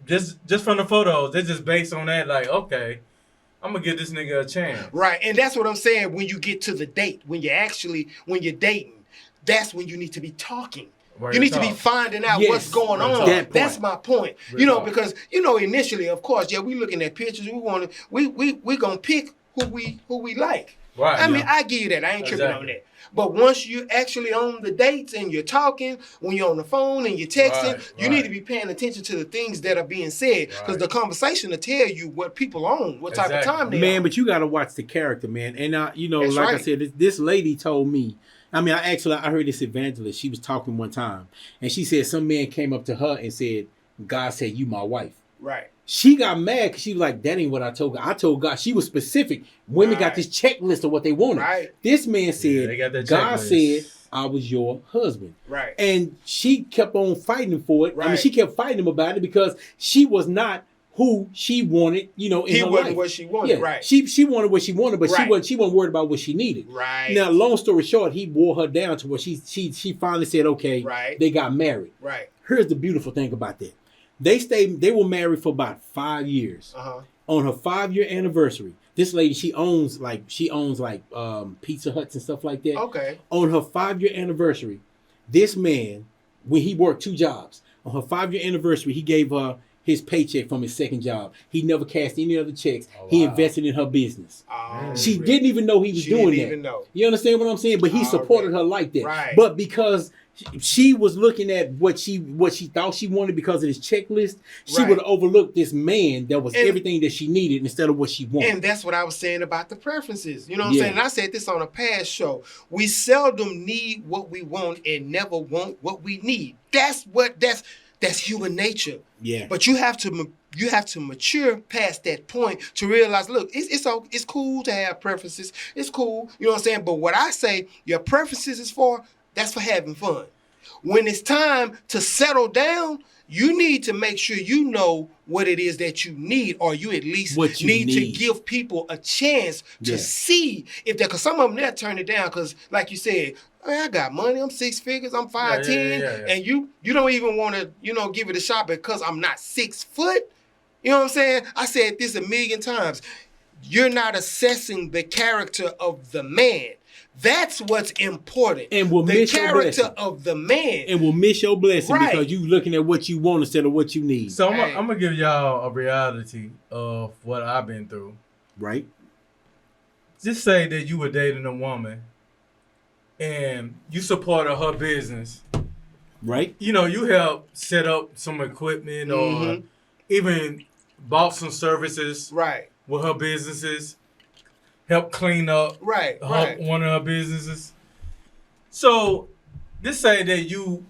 B: just from the photos. They just based on that, like, okay, I'm gonna give this nigga a chance.
A: Right. And that's what I'm saying. When you get to the date, when you're dating, that's when you need to be talking. You need to be finding out what's going on. That's my point. Because initially, of course, we looking at pictures. We gonna pick who we like.
B: Right.
A: I mean, I give you that. I ain't tripping on that. But once you actually on the dates and you're talking, when you're on the phone and you're texting, you need to be paying attention to the things that are being said. Because the conversation will tell you what people own, what type of time they
C: on. But you got to watch the character, man. And, I said, this lady told me, I heard this evangelist. She was talking one time. And she said some man came up to her and said, God said, you my wife.
A: Right.
C: She got mad because she was like, that ain't what I told God. I told God. She was specific. Women got this checklist of what they wanted.
A: Right.
C: This man said, God said, I was your husband.
A: Right.
C: And she kept on fighting for it.
A: Right.
C: She kept fighting him about it because she was not who she wanted, in her life.
A: He wasn't what she wanted, right.
C: She wanted what she wanted, but she wasn't worried about what she needed.
A: Right.
C: Now, long story short, he wore her down to where she finally said, okay, they got married.
A: Right.
C: Here's the beautiful thing about that. They were married for about 5 years.
A: Uh-huh.
C: On her 5-year anniversary, this lady, she owns Pizza Huts and stuff like that.
A: Okay.
C: On her 5-year anniversary, this man, when he worked 2 jobs, on her 5-year anniversary, he gave her his paycheck from his second job. He never cashed any other checks. Oh, wow. He invested in her business. Oh, she didn't even know he was doing that. Even know. You understand what I'm saying? But he supported her like that.
A: Right.
C: But because she was looking at what she thought she wanted because of this checklist, she would overlook this man that was everything that she needed instead of what she wanted.
A: And that's what I was saying about the preferences. You know what I'm saying? And I said this on a past show. We seldom need what we want and never want what we need. That's human nature.
C: Yeah.
A: But you have to mature past that point to realize, look, it's cool to have preferences. It's cool, you know what I'm saying? But what I say your preferences is for, That's for having fun. When it's time to settle down, you need to make sure you know what it is that you need, or you at least need to give people a chance to see if that, because some of them they'll turn it down because, like you said, I got money, I'm 6 figures, I'm 5'10", and you don't even want to, give it a shot because I'm not 6 foot. You know what I'm saying? I said this a million times. You're not assessing the character of the man. That's what's important.
C: And will miss your blessing.
A: The character of the man.
C: And will miss your blessing because you looking at what you want instead of what you need.
B: So I'm going to give y'all a reality of what I've been through.
C: Right.
B: Just say that you were dating a woman and you supported her business.
C: Right.
B: You helped set up some equipment or even bought some services with her businesses. Help clean up one of her businesses. So, this say that you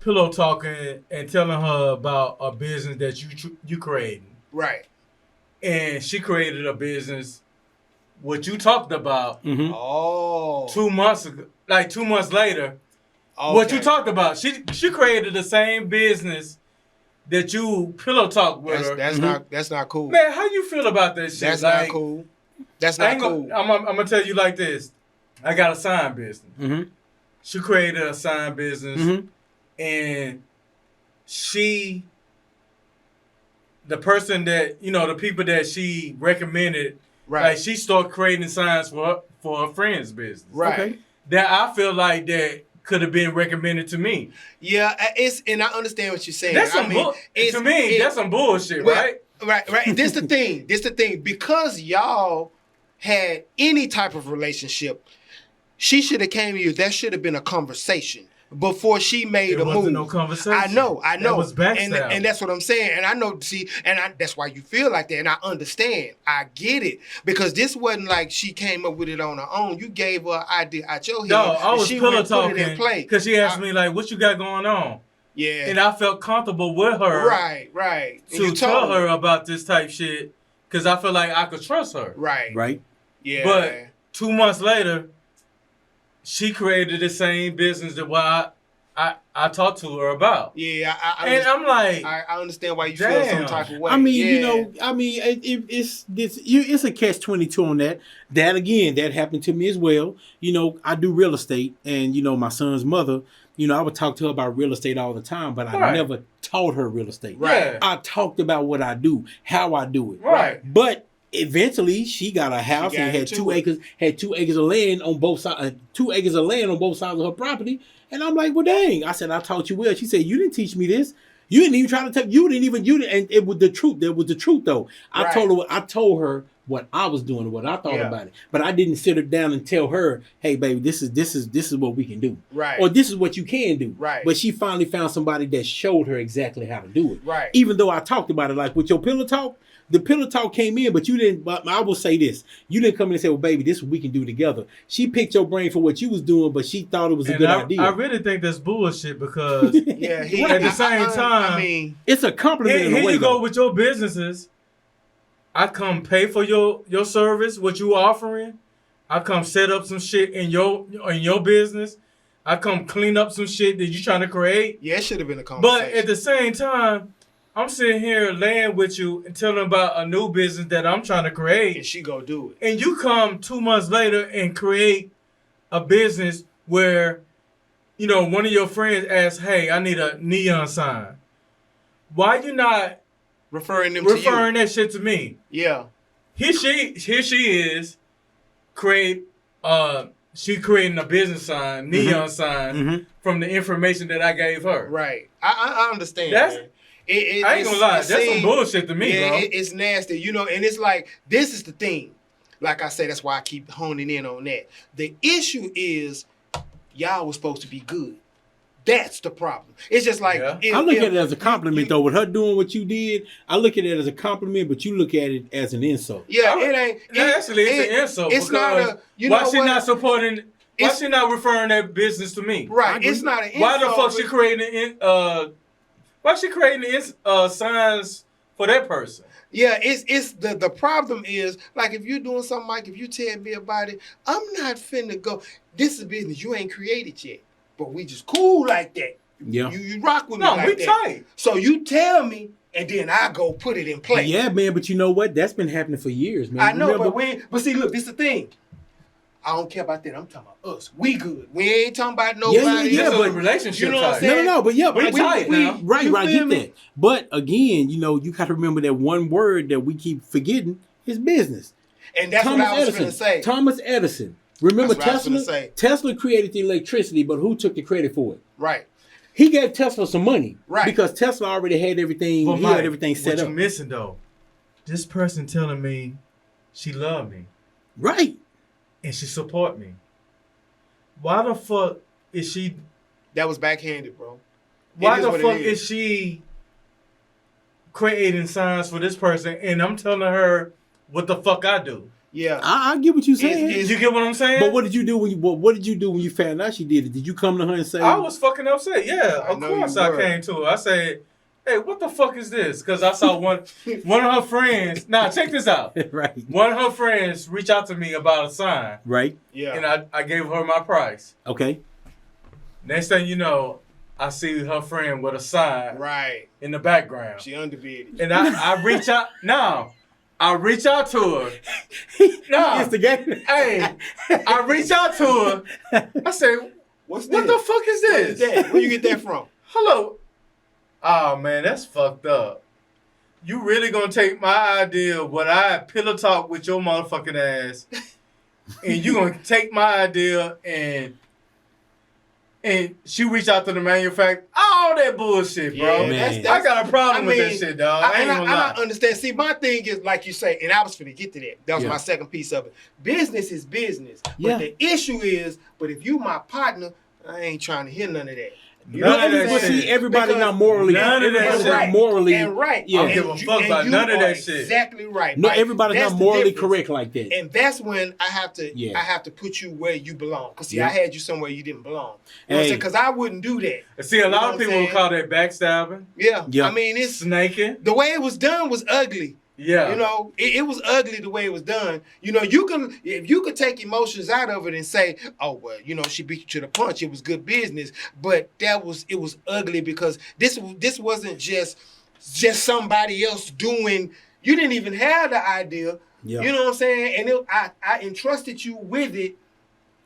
B: pillow talking and telling her about a business that you creating.
A: Right.
B: And she created a business, what you talked about
A: 2
B: months ago, like 2 months later. Okay. What you talked about. She created the same business that you pillow talk with her.
A: That's not cool.
B: Man, how you feel about that shit?
A: That's not cool. That's not cool.
B: I'm gonna tell you like this. I got a sign business. She created a sign business, and the person that the people that she recommended, like she started creating signs for her friend's business.
A: Right.
C: Okay.
B: That I feel like that could have been recommended to me.
A: Yeah, and I understand what you're saying.
B: That's some that's some bullshit, right?
A: Right. This the thing. Because y'all had any type of relationship, she should have came to you. That should have been a conversation before she made a move.
B: Wasn't no conversation.
A: I know.
B: That was backstab.
A: And that's what I'm saying. And I know. That's why you feel like that. And I understand. I get it because this wasn't like she came up with it on her own. You gave her an idea out your head.
B: No, I was pillow talking
A: because
B: she asked me like, "What you got going on?"
A: Yeah.
B: And I felt comfortable with her.
A: Right.
B: To tell her about this type shit because I feel like I could trust her.
C: Right.
A: Yeah.
B: But 2 months later, she created the same business that what I talked to her about.
A: Yeah.
B: And I'm like,
A: I understand why you feel some type of way.
C: I mean, it's a catch-22 on that. That again, that happened to me as well. I do real estate, and my son's mother. I would talk to her about real estate all the time, but I never taught her real estate.
A: Right.
C: I talked about what I do, how I do it.
B: Right.
C: But eventually, she got a house and had 2 acres. Had 2 acres of land on both sides. 2 acres of land on both sides of her property. And I'm like, well, dang. I said, I taught you well. She said, you didn't teach me this. You didn't even try to tell. And it was the truth. That was the truth, though. I told her what I was doing, what I thought about it. But I didn't sit her down and tell her, hey, baby, this is what we can do.
A: Right.
C: Or this is what you can do.
A: Right.
C: But she finally found somebody that showed her exactly how to do it.
A: Right.
C: Even though I talked about it, like with your pillow talk, the pillow talk came in, but you didn't. But I will say this: you didn't come in and say, "Well, baby, this is what we can do together." She picked your brain for what you was doing, but she thought it was a good idea.
B: I really think that's bullshit because
A: at
B: the same time,
A: I mean,
C: it's a compliment.
B: Here you go with your businesses. I come pay for your service, what you offering. I come set up some shit in your business. I come clean up some shit that you trying to create.
A: Yeah, it should have been a conversation.
B: But at the same time, I'm sitting here laying with you and telling about a new business that I'm trying to create.
A: And she go do it.
B: And you come 2 months later and create a business where, one of your friends asks, hey, I need a neon sign. Why you not
A: referring
B: that shit to me?
A: Yeah.
B: Here she is, she creating a business sign, neon sign, from the information that I gave her.
A: Right. I understand. I
B: ain't gonna lie. That's some bullshit to me, bro.
A: It's nasty, and it's like, this is the thing. Like I say, that's why I keep honing in on that. The issue is, y'all was supposed to be good. That's the problem. It's just like...
C: I look at it as a compliment, though. With her doing what you did, I look at it as a compliment, but you look at it as an insult.
A: Yeah, it ain't...
B: Actually, it's an insult.
A: It's not a...
B: Why she not supporting... Why she not referring that business to me?
A: Right, it's not an insult.
B: Why the fuck she creating... Why she creating signs for that person?
A: Yeah, it's the problem is, like, if you're doing something, like if you tell me about it, I'm not finna go, this is a business you ain't created yet. but we just cool like that.
C: Yeah.
A: You rock with me
B: No,
A: like
B: we
A: that.
B: tight.
A: So you tell me, and then I go put it in play.
C: Yeah, man, but you know what? That's been happening for years, man.
A: I know,
C: Remember?
A: but see, look, this is the thing. I don't care about that. I'm talking about us. We good. We ain't talking about nobody.
C: Yeah,
B: That's
C: but-
B: a relationship.
A: You know what I'm
B: type.
A: saying?
C: No, but yeah,
B: We
C: but
B: tight now.
C: right,
A: You
C: I
A: feel
C: get
A: me?
C: that. But again, you know, you got to remember that one word that we keep forgetting is business.
A: And that's what I was going to say.
C: Thomas Edison. Remember
A: That's what I was
C: Tesla?
A: finna say.
C: Tesla created the electricity, but who took the credit for it?
A: Right.
C: He gave Tesla some money,
A: Right.
C: Because Tesla already had everything.
B: But
C: He
B: Mike,
C: had everything set
B: what
C: up.
B: you missing though? This person telling me she loved me
C: Right.
B: and she support me. Why the fuck is she?
A: That was backhanded, bro.
B: Why
A: It is
B: the
A: what it
B: fuck
A: is.
B: is she creating signs for this person and I'm telling her what the fuck I do?
A: Yeah.
C: I get what you're saying.
A: It's-
B: You get what I'm saying?
C: But what did you do when you what did you do when you found out she did it? Did you come to her and say,
B: I was fucking upset. Yeah,
A: I
B: of
A: know
B: course
A: you
B: I
A: were.
B: came to her. I said, "Hey, what the fuck is this?" Because I saw one of her friends. Now check this out.
C: right,
B: One of her friends reached out to me about a sign,
C: right,
A: Yeah.
B: and I gave her my price.
C: okay,
B: Next thing you know, I see her friend with a sign
A: Right.
B: in the background,
A: She underbidded.
B: and I reach out. Now, I reach out to her. No,
C: it's the game.
B: hey, I reach out to her. I say,
A: What's
B: "What
A: this?
B: the fuck is
A: What is
B: this?"
A: that? Where you get that from?
B: Hello. Oh man, that's fucked up. You really gonna take my idea of what I pillow talk with your motherfucking ass, and you gonna take my idea and she reach out to the manufacturer, all that bullshit, bro.
A: Yeah,
C: Man.
B: I got a problem
A: I
B: with
A: mean,
B: that shit, dog. I ain't gonna
A: I
B: lie.
A: don't understand. See, my thing is, like you say, and I was finna get to that. That was
C: Yeah.
A: my second piece of it. Business is business. But
C: Yeah.
A: the issue is, but if you my partner, I ain't trying to hear none of that. You
B: None
A: know
B: of
A: what I'm
B: that
C: But
A: saying?
B: shit.
C: see, everybody
A: Because
C: not morally.
B: none of that
C: Everybody's
B: shit.
C: not morally.
A: And right.
C: Yeah.
B: I don't give a fuck about none of that shit.
A: Exactly right.
C: No,
A: Mike.
C: everybody's
A: That's
C: not
A: the
C: morally
A: difference.
C: correct like that.
A: And that's when I have to
C: Yeah.
A: I have to put you where you belong. Because see,
C: Yeah.
A: I had you somewhere you didn't belong. You know what I'm
C: Hey.
A: saying? Because I wouldn't do that.
B: See, a
A: You know
B: lot
A: what
B: of
A: I'm
B: people would
A: saying?
B: call that backstabbing,
A: Yeah.
C: Yeah.
A: I mean, it's
B: snaking.
A: the way it was done was ugly.
B: Yeah.
A: You know, it was ugly the way it was done. You know, if you could take emotions out of it and say, oh well, you know, she beat you to the punch. It was good business, but it was ugly because this wasn't just somebody else doing. You didn't even have the idea.
C: Yeah.
A: You know what I'm saying? And I entrusted you with it.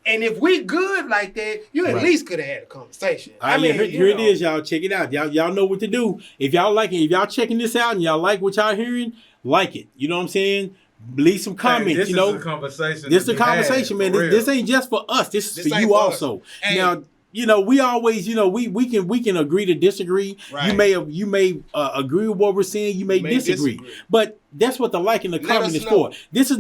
A: And if we good like that, you at
C: Right.
A: least could have had a conversation.
C: All right, here
A: you
C: it
A: know.
C: is, y'all. Check it out. Y'all know what to do. If y'all like it, if y'all checking this out and y'all like what y'all hearing, like it. You know what I'm saying? Leave some comments.
B: Hey, this
C: you know,
B: is a conversation.
C: this is
B: to
C: a
B: be had,
C: conversation, man.
B: for
C: This
B: real.
C: ain't just for us. This is
A: This
C: for
A: ain't
C: you
A: for us.
C: also.
A: Hey.
C: Now, you know, we always, you know, we can agree to disagree.
A: Right.
C: You may agree with what we're saying. You may disagree. But that's what the like and the
A: Let
C: comment
A: us
C: is
A: know.
C: for. This is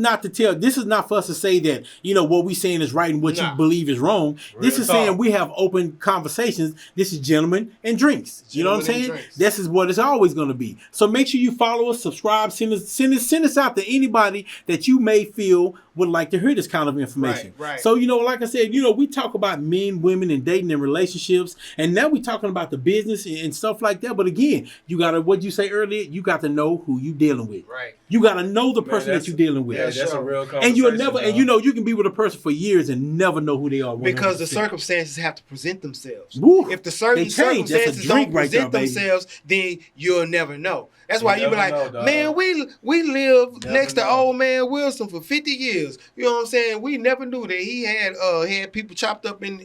C: not for us to say that, you know, what we saying is right and what
A: Nah.
C: you believe is wrong. This
B: Real
C: is
B: talk.
C: saying we have open conversations. This is gentlemen and drinks. You know what I'm
A: Gentlemen and
C: saying?
A: drinks.
C: This is what it's always going to be. So make sure you follow us, subscribe, send us out to anybody that you may feel would like to hear this kind of information.
A: Right.
C: So, you know, like I said, you know, we talk about men, women, and dating and relationships, and now we're talking about the business and stuff like that. But again, you got to, what you say earlier, you got to know who you dealing with.
A: Right.
C: You got to know the
B: Man,
C: person that
B: that's-
C: you're dealing with.
B: Yeah, that's a
A: sure.
B: real conversation.
C: And you'll never, and
B: dog.
C: you know, you can be with a person for years and never know who they are. 100%.
A: Because the circumstances have to present themselves.
C: Woo.
A: If the certain
C: They change. That's a
A: circumstances
C: drink
A: don't
C: right there,
A: present
C: baby.
A: themselves, then you'll never know. That's
B: You
A: why you be
B: never
A: like,
B: know, dog.
A: man, we lived
B: Never
A: next to
B: know.
A: old man Wilson for 50 years. You know what I'm saying? We never knew that he had people chopped up in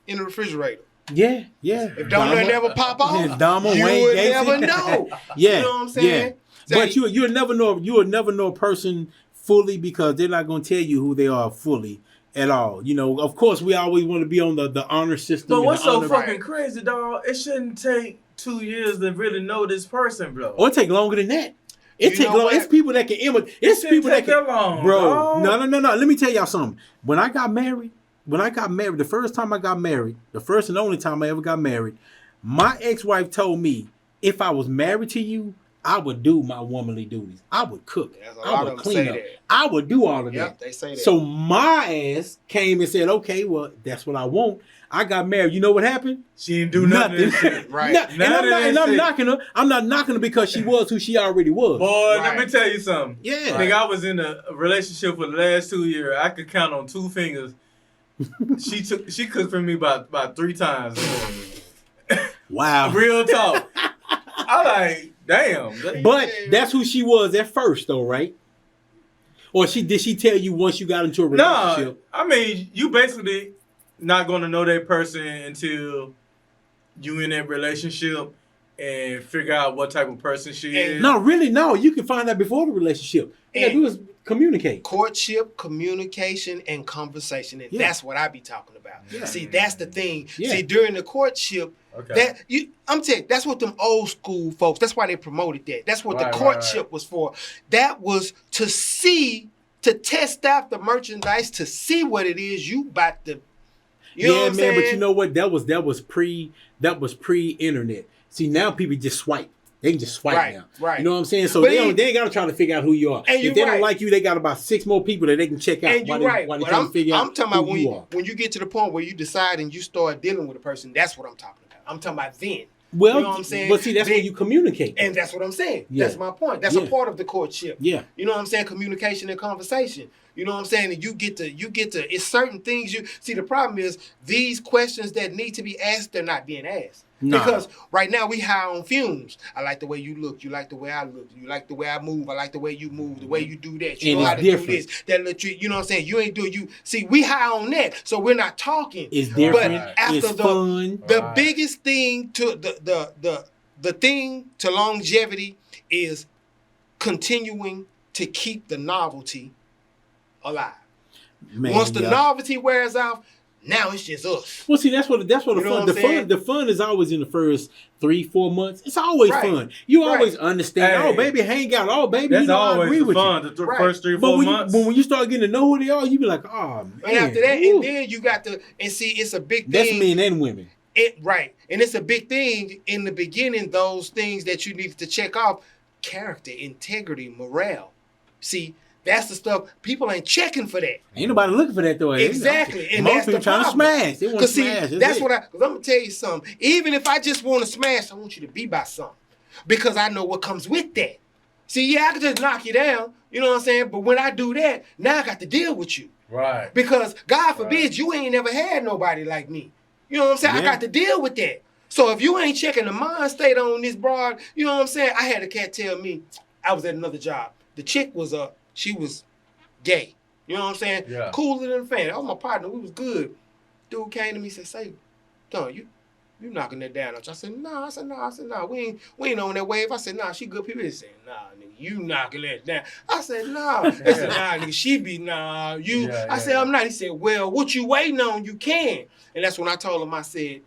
A: the refrigerator.
C: Yeah.
A: If don't never pop off,
C: Dahmer,
A: you
C: Wayne
A: would
C: Gacy.
A: never know.
C: Yeah.
A: You know what I'm saying?
C: Yeah.
A: So
C: But you'll never know a person fully because they're not going to tell you who they are fully at all. You know, of course, we always want to be on the honor system.
B: But
C: and
B: what's
C: the
B: so
C: honor-
B: fucking crazy, dog? It shouldn't take 2 years to really know this person, bro.
C: Or it take longer than that. It
A: You
C: take
A: know
C: long.
A: what?
C: It's people that can imitate. It's
B: shouldn't
C: people that
B: take
C: can.
B: that long,
C: bro,
B: dog.
C: no. Let me tell y'all something. When I got married, the first time I got married, the first and only time I ever got married, my ex-wife told me if I was married to you, I would do my womanly duties. I would cook.
A: Yes, a
C: I
A: lot
C: would
A: of them
C: clean
A: say
C: up.
A: that.
C: I would do all of
A: Yep,
C: that.
A: they say that.
C: So my ass came and said, okay, well, that's what I want. I got married. You know what happened?
B: She didn't do nothing. Of this shit.
A: Right.
C: And
B: None of that
C: I'm
B: shit.
C: knocking her. I'm not knocking her because she was who she already was.
B: Boy,
A: Right.
B: let me tell you something.
C: Yeah.
B: Nigga, I was in a relationship for the last 2 years. I could count on 2 fingers she cooked for me about 3 times.
C: Wow.
B: Real talk. I like, damn.
C: But that's who she was at first, though, right? Or did she tell you once you got into a relationship?
B: No, I mean, you basically not going to know that person until you in that relationship and figure out what type of person she is.
C: No, really, no. You can find out before the relationship. All you gotta do is communicate.
A: Courtship, communication, and conversation. And that's what I be talking about.
C: Yeah.
A: See, that's the thing.
C: Yeah.
A: See, during the courtship, I'm telling you, that's what them old school folks, that's why they promoted that. That's what the courtship was for. That was to test out the merchandise, to see what it is you about to, you know what I'm saying?
C: But you know what? That was pre-internet. See, now people just swipe. They can just swipe now.
A: Right.
C: You know what I'm saying? So they ain't got to try to figure out who you are. If they don't like you, they got about 6 more people that they can check out.
A: And you're right.
C: While they trying to figure out
A: I'm talking about
C: who you are.
A: when you get to the point where you decide and you start dealing with a person, that's what I'm talking about. I'm talking about then.
C: Well,
A: you know what I'm saying?
C: But see, that's when you communicate.
A: And that's what I'm saying.
C: Yeah.
A: That's my point. That's a part of the courtship.
C: Yeah.
A: You know what I'm saying? Communication and conversation. You know what I'm saying? And you get to, it's certain things you see. The problem is these questions that need to be asked, they're not being asked.
C: Nah.
A: Because right now we high on fumes. I like the way you look. You like the way I look. You like the way I move. I like the way you move. The way you do that. You
C: and
A: know how
C: it's
A: to
C: different.
A: do this. That let you know what I'm saying? You ain't doing you. See, we high on that. So we're not talking.
C: It's different.
A: But after
C: it's fun.
A: The biggest thing to the thing to longevity is continuing to keep the novelty alive.
C: Man,
A: Once the novelty wears off, now it's just us.
C: Well, see, that's what the fun. The fun is always in the first 3-4 months. It's always fun. You always understand.
B: Hey,
C: oh, baby, hang out. Oh, baby,
B: that's
C: you know,
B: always
C: I agree with
B: fun.
C: you.
B: The first 3-4 months.
C: But when you start getting to know who they are, you be like, oh man.
A: And after that, and then you got to see. It's a big thing.
C: That's men and women.
A: And it's a big thing in the beginning. Those things that you need to check off: character, integrity, morale. See. That's the stuff people ain't checking for that.
C: Ain't nobody looking for that though.
A: Exactly, and
C: most
A: that's
C: people
A: the
C: trying to
A: problem.
C: smash. They want to smash.
A: That's what because I'm gonna tell you something. Even if I just want to smash, I want you to be by something because I know what comes with that. See, I can just knock you down. You know what I'm saying? But when I do that, now I got to deal with you.
B: Right.
A: Because God forbid you ain't never had nobody like me. You know what I'm saying?
C: Yeah.
A: I got to deal with that. So if you ain't checking the mind state on this broad, you know what I'm saying? I had a cat tell me I was at another job. The chick was she was gay. You know what I'm saying?
B: Yeah.
A: Cooler than a fan. That was my partner. We was good. Dude came to me and said, "Say, Don, you knocking that down." I said, "No." I said, "No. We ain't on that wave." I said, "Nah, she good people." He said, "Nah, nigga, you knocking that down." I said, "Nah." He said, "Nah, nigga, she be you." I said, "I'm not." He said, "Well, what you waiting on? You can." And that's when I told him. I said,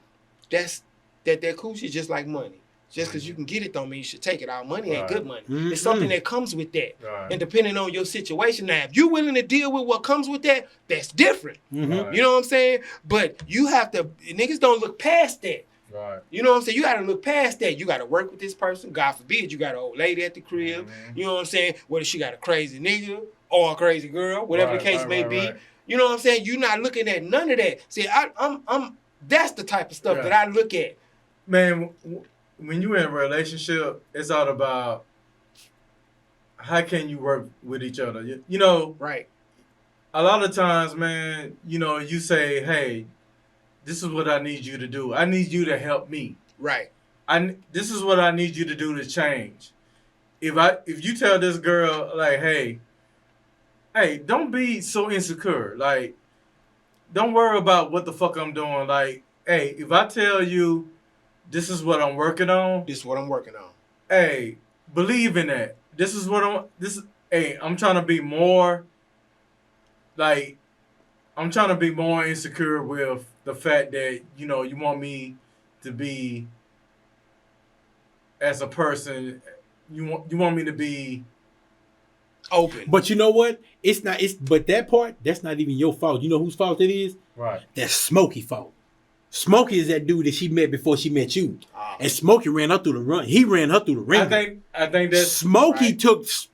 A: that coochie just like money. Just because you can get it don't mean you should take it. Our money ain't good money.
C: Mm-hmm.
A: It's something that comes with that.
B: Right.
A: And depending on your situation, now, if you're willing to deal with what comes with that, that's different.
C: Mm-hmm.
A: You know what I'm saying? But you have to, niggas don't look past that.
B: Right.
A: You know what I'm saying? You got to look past that. You got to work with this person. God forbid you got an old lady at the crib.
B: Mm-hmm.
A: You know what I'm saying? Whether she got a crazy nigga or a crazy girl, whatever the case may be. You know what I'm saying? You're not looking at none of that. See, I'm that's the type of stuff that I look at.
B: Man, when you're in a relationship, it's all about how can you work with each other. You know,
A: right.
B: A lot of times, man, you know, you say, "Hey, this is what I need you to do. I need you to help me."
A: Right.
B: This is what I need you to do to change. If you tell this girl like, "Hey, don't be so insecure. Like, don't worry about what the fuck I'm doing. Like, hey, if I tell you this is what I'm working on.
A: This is what I'm working on.
B: Hey, believe in that. I'm trying to be more insecure with the fact that, you know, you want me to be as a person, you want me to be
A: open.
C: But you know what? But that part, that's not even your fault. You know whose fault it is?
B: Right.
C: That's Smokey's fault. Smokey is that dude that she met before she met you. And Smokey ran her through the run. He ran her through the ring.
B: I think that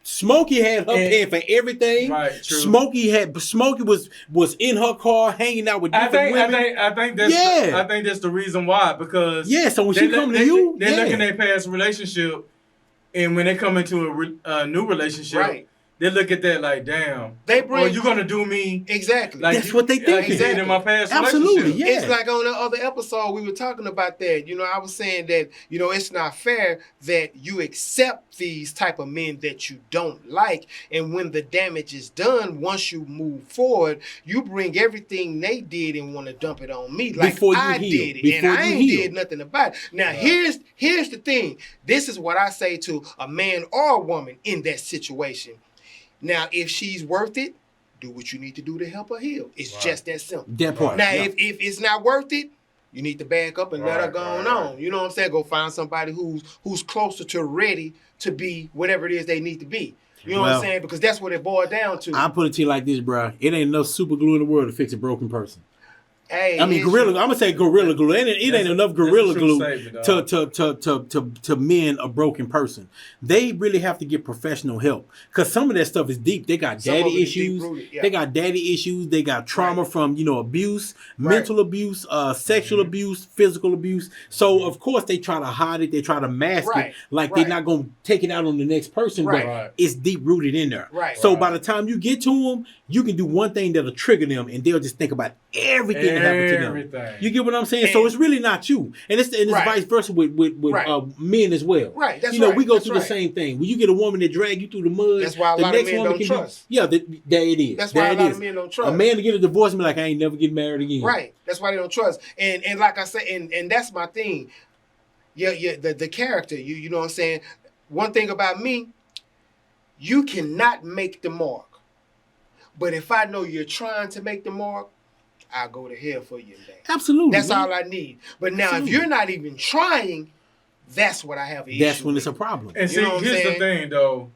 C: Smokey had her paying for everything.
B: Right, true.
C: Smokey was in her car hanging out with different women.
B: I think that's the reason why, because
C: so when she come to you,
B: they're looking at past relationship, and when they come into a new relationship, they look at that like, damn.
A: They bring.
B: Or you gonna do me
A: exactly.
B: like
C: That's what they think.
B: Like you did in my past
C: Absolutely,
B: relationship.
C: yeah.
A: It's like on the other episode we were talking about that. You know, I was saying that, you know, it's not fair that you accept these type of men that you don't like, and when the damage is done, once you move forward, you bring everything they did and want to dump it on me like I did it, and I ain't did nothing about it. Now here's the thing. This is what I say to a man or a woman in that situation. Now, if she's worth it, do what you need to do to help her heal. It's just that simple.
C: That part.
A: Now, if it's not worth it, you need to back up and let her go on. You know what I'm saying? Go find somebody who's closer to ready to be whatever it is they need to be. You know what I'm saying? Because that's what it boiled down to.
C: I put it to you like this, bro. It ain't enough super glue in the world to fix a broken person.
A: Hey,
C: I mean, I'm gonna say gorilla glue. It ain't enough gorilla glue to mend a broken person. They really have to get professional help because some of that stuff is deep. They got daddy issues. They got daddy issues. They got trauma from abuse, mental abuse, sexual abuse, physical abuse. So of course they try to hide it. They try to mask it like they're not gonna take it out on the next person. But it's deep rooted in there. So by the time you get to them, you can do one thing that'll trigger them, and they'll just think about everything that happened to them. You get what I'm saying? And so it's really not you, and it's vice versa with men as well.
A: Right. That's
C: we go through the same thing. When you get a woman that drag you through the mud,
A: that's why a lot of men don't trust.
C: There it is.
A: That's why a lot of men don't trust.
C: A man to get a divorce and be like, I ain't never getting married again.
A: Right. That's why they don't trust. And like I said, and that's my thing. Yeah. The character. You know what I'm saying? One thing about me, you cannot make the mark. But if I know you're trying to make the mark, I'll go to hell for you.
C: Absolutely.
A: That's all I need. But now, if you're not even trying, that's what I have an issue.
C: That's when it's a problem.
B: And see, here's the thing, though.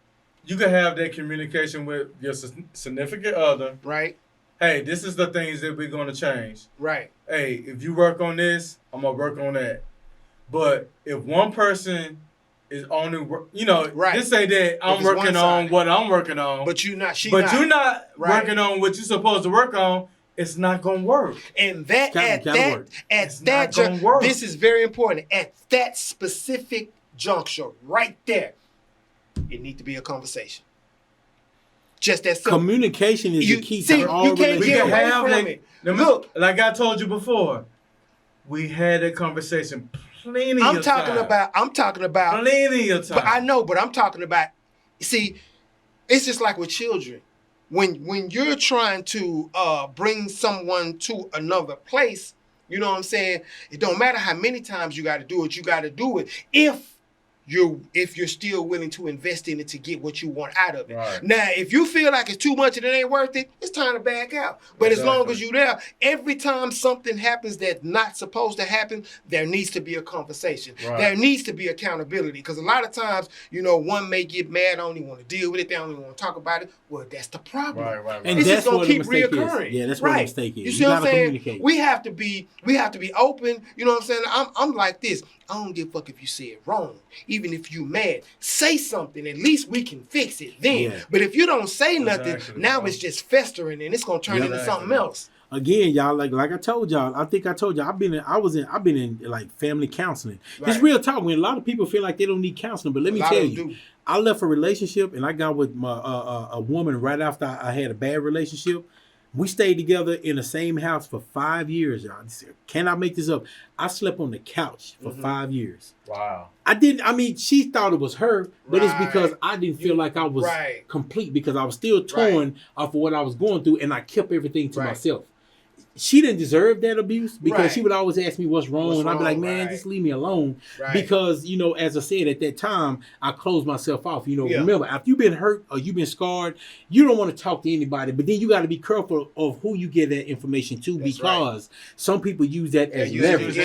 B: You can have that communication with your significant other.
A: Right.
B: Hey, this is the things that we're going to change.
A: Right.
B: Hey, if you work on this, I'm going to work on that. But if one person is only, just say that I'm working on what I'm working on.
A: But you're not.
B: You're not working on what you're supposed to work on. It's not gonna work.
A: And this is very important. At that specific juncture, right there, it needs to be a conversation. Just that simple.
C: Communication is the key to all
A: relationships. You can't get away from it.
B: Look, like I told you before, we had a conversation. I'm talking about plenty of time.
A: But I know, but I'm talking about. See, it's just like with children. When you're trying to bring someone to another place, you know what I'm saying? It don't matter how many times you got to do it. You got to do it if you're still willing to invest in it to get what you want out of it. Right. Now, if you feel like it's too much and it ain't worth it, it's time to back out. But as long as you're there, every time something happens that's not supposed to happen, there needs to be a conversation. Right. There needs to be accountability. Because a lot of times, one may get mad, don't even want to deal with it, they don't even want to talk about it. Well, that's the problem. Right.
C: And that's just going to keep reoccurring. Yeah, that's what the mistake is.
A: You see what I'm saying? We have to be open. You know what I'm saying? I'm like this. I don't give a fuck if you say it wrong. Even if you mad, say something. At least we can fix it then. Yeah. But if you don't say nothing, now it's just festering and it's gonna turn into something else.
C: Again, y'all, like I told y'all, I think I told y'all, I've been in like family counseling. Right. It's real talk. When a lot of people feel like they don't need counseling, but let me tell you, I left a relationship and I got with my a woman right after I had a bad relationship. We stayed together in the same house for 5 years, y'all. Cannot make this up. I slept on the couch for 5 years.
B: Wow.
C: She thought it was her, but it's because I didn't feel like I was complete because I was still torn off of what I was going through and I kept everything to myself. She didn't deserve that abuse because she would always ask me what's wrong. And I'd be like, man, just leave me alone. Right. Because, as I said, at that time, I closed myself off. Remember, after you've been hurt or you've been scarred, you don't want to talk to anybody. But then you got to be careful of who you give that information to because some people use that as leverage.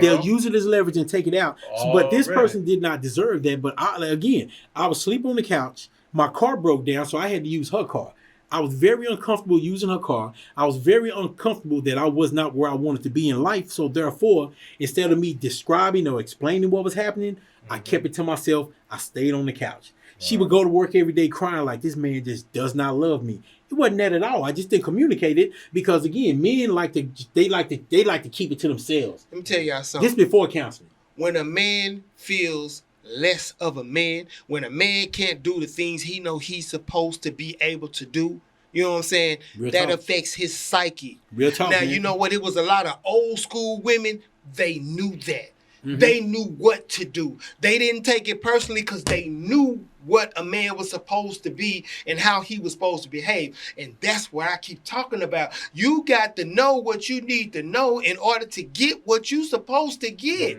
C: They'll use it as leverage and take it out. But this person did not deserve that. But I was asleep on the couch. My car broke down, so I had to use her car. I was very uncomfortable using her car. I was very uncomfortable that I was not where I wanted to be in life. So therefore, instead of me describing or explaining what was happening, I kept it to myself. I stayed on the couch. She would go to work every day crying like this man just does not love me. It wasn't that at all. I just didn't communicate it because again, men like to keep it to themselves.
A: Let me tell y'all something.
C: This before counseling.
A: When a man feels less of a man. When a man can't do the things he know he's supposed to be able to do, you know what I'm saying?
C: Real
A: that
C: talk.
A: affects his psyche.
C: Real talk,
A: Now,
C: man.
A: you know what? It was a lot of old school women. They knew that.
C: Mm-hmm.
A: They knew what to do. They didn't take it personally because they knew what a man was supposed to be and how he was supposed to behave. And that's what I keep talking about. You got to know what you need to know in order to get what you're supposed to get.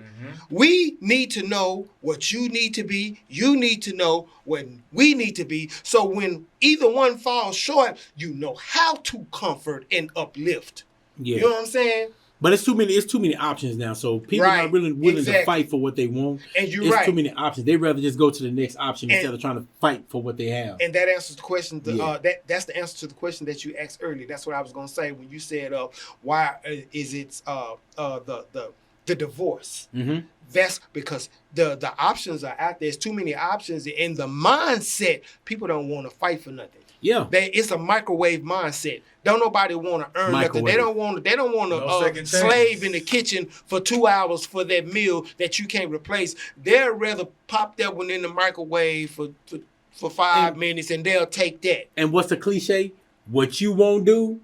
A: We need to know what you need to be. You need to know what we need to be. So when either one falls short, you know how to comfort and uplift.
C: Yeah.
A: You know what I'm saying?
C: But it's too many options now. So people are not really willing to fight for what they want.
A: And you're
C: it's too many options. They'd rather just go to the next option instead of trying to fight for what they have.
A: And that answers the question. That's the answer to the question that you asked earlier. That's what I was going to say when you said, "Why is it the divorce?"
C: Mm-hmm.
A: That's because the options are out there. There's too many options, and the mindset, people don't want to fight for nothing.
C: Yeah,
A: it's a microwave mindset. Don't nobody want to earn nothing. They don't want to slave in the kitchen for 2 hours for that meal that you can't replace. They'd rather pop that one in the microwave for 5 minutes and they'll take that.
C: And what's the cliche? What you won't do,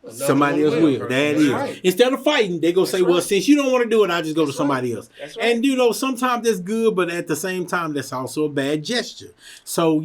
C: somebody else will. That is. Right. Instead of fighting, they go say, well, since you don't want to do it, I'll just go to somebody else. That's right. And, sometimes that's good, but at the same time, that's also a bad gesture. So,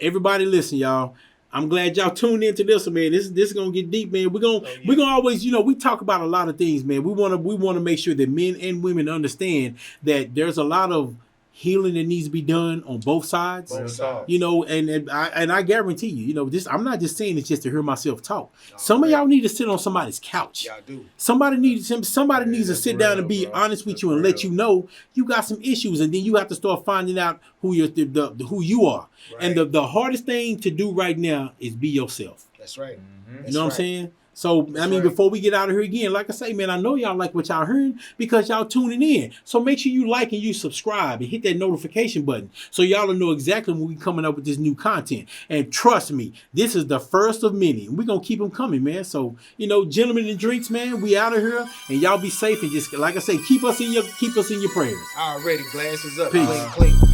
C: everybody listen, y'all. I'm glad y'all tuned into this one, man. This is gonna get deep, man. We're gonna always, we talk about a lot of things, man. We wanna make sure that men and women understand that there's a lot of healing that needs to be done on both sides. And I guarantee you, this I'm not just saying it's just to hear myself talk. Some of y'all need to sit on somebody's couch.
A: Y'all do.
C: Somebody needs to sit down and be honest with you and let you know you got some issues, and then you have to start finding out who you are. Right. And the hardest thing to do right now is be yourself.
A: That's right.
C: Mm-hmm. You know what I'm saying? So, before we get out of here again, like I say, man, I know y'all like what y'all heard because y'all tuning in. So make sure you like and you subscribe and hit that notification button so y'all will know exactly when we coming up with this new content. And trust me, this is the first of many. We're going to keep them coming, man. So, gentlemen and drinks, man, we out of here. And y'all be safe and just, like I say, keep us in your prayers.
A: Already, glasses up.
C: Peace.
A: Clean.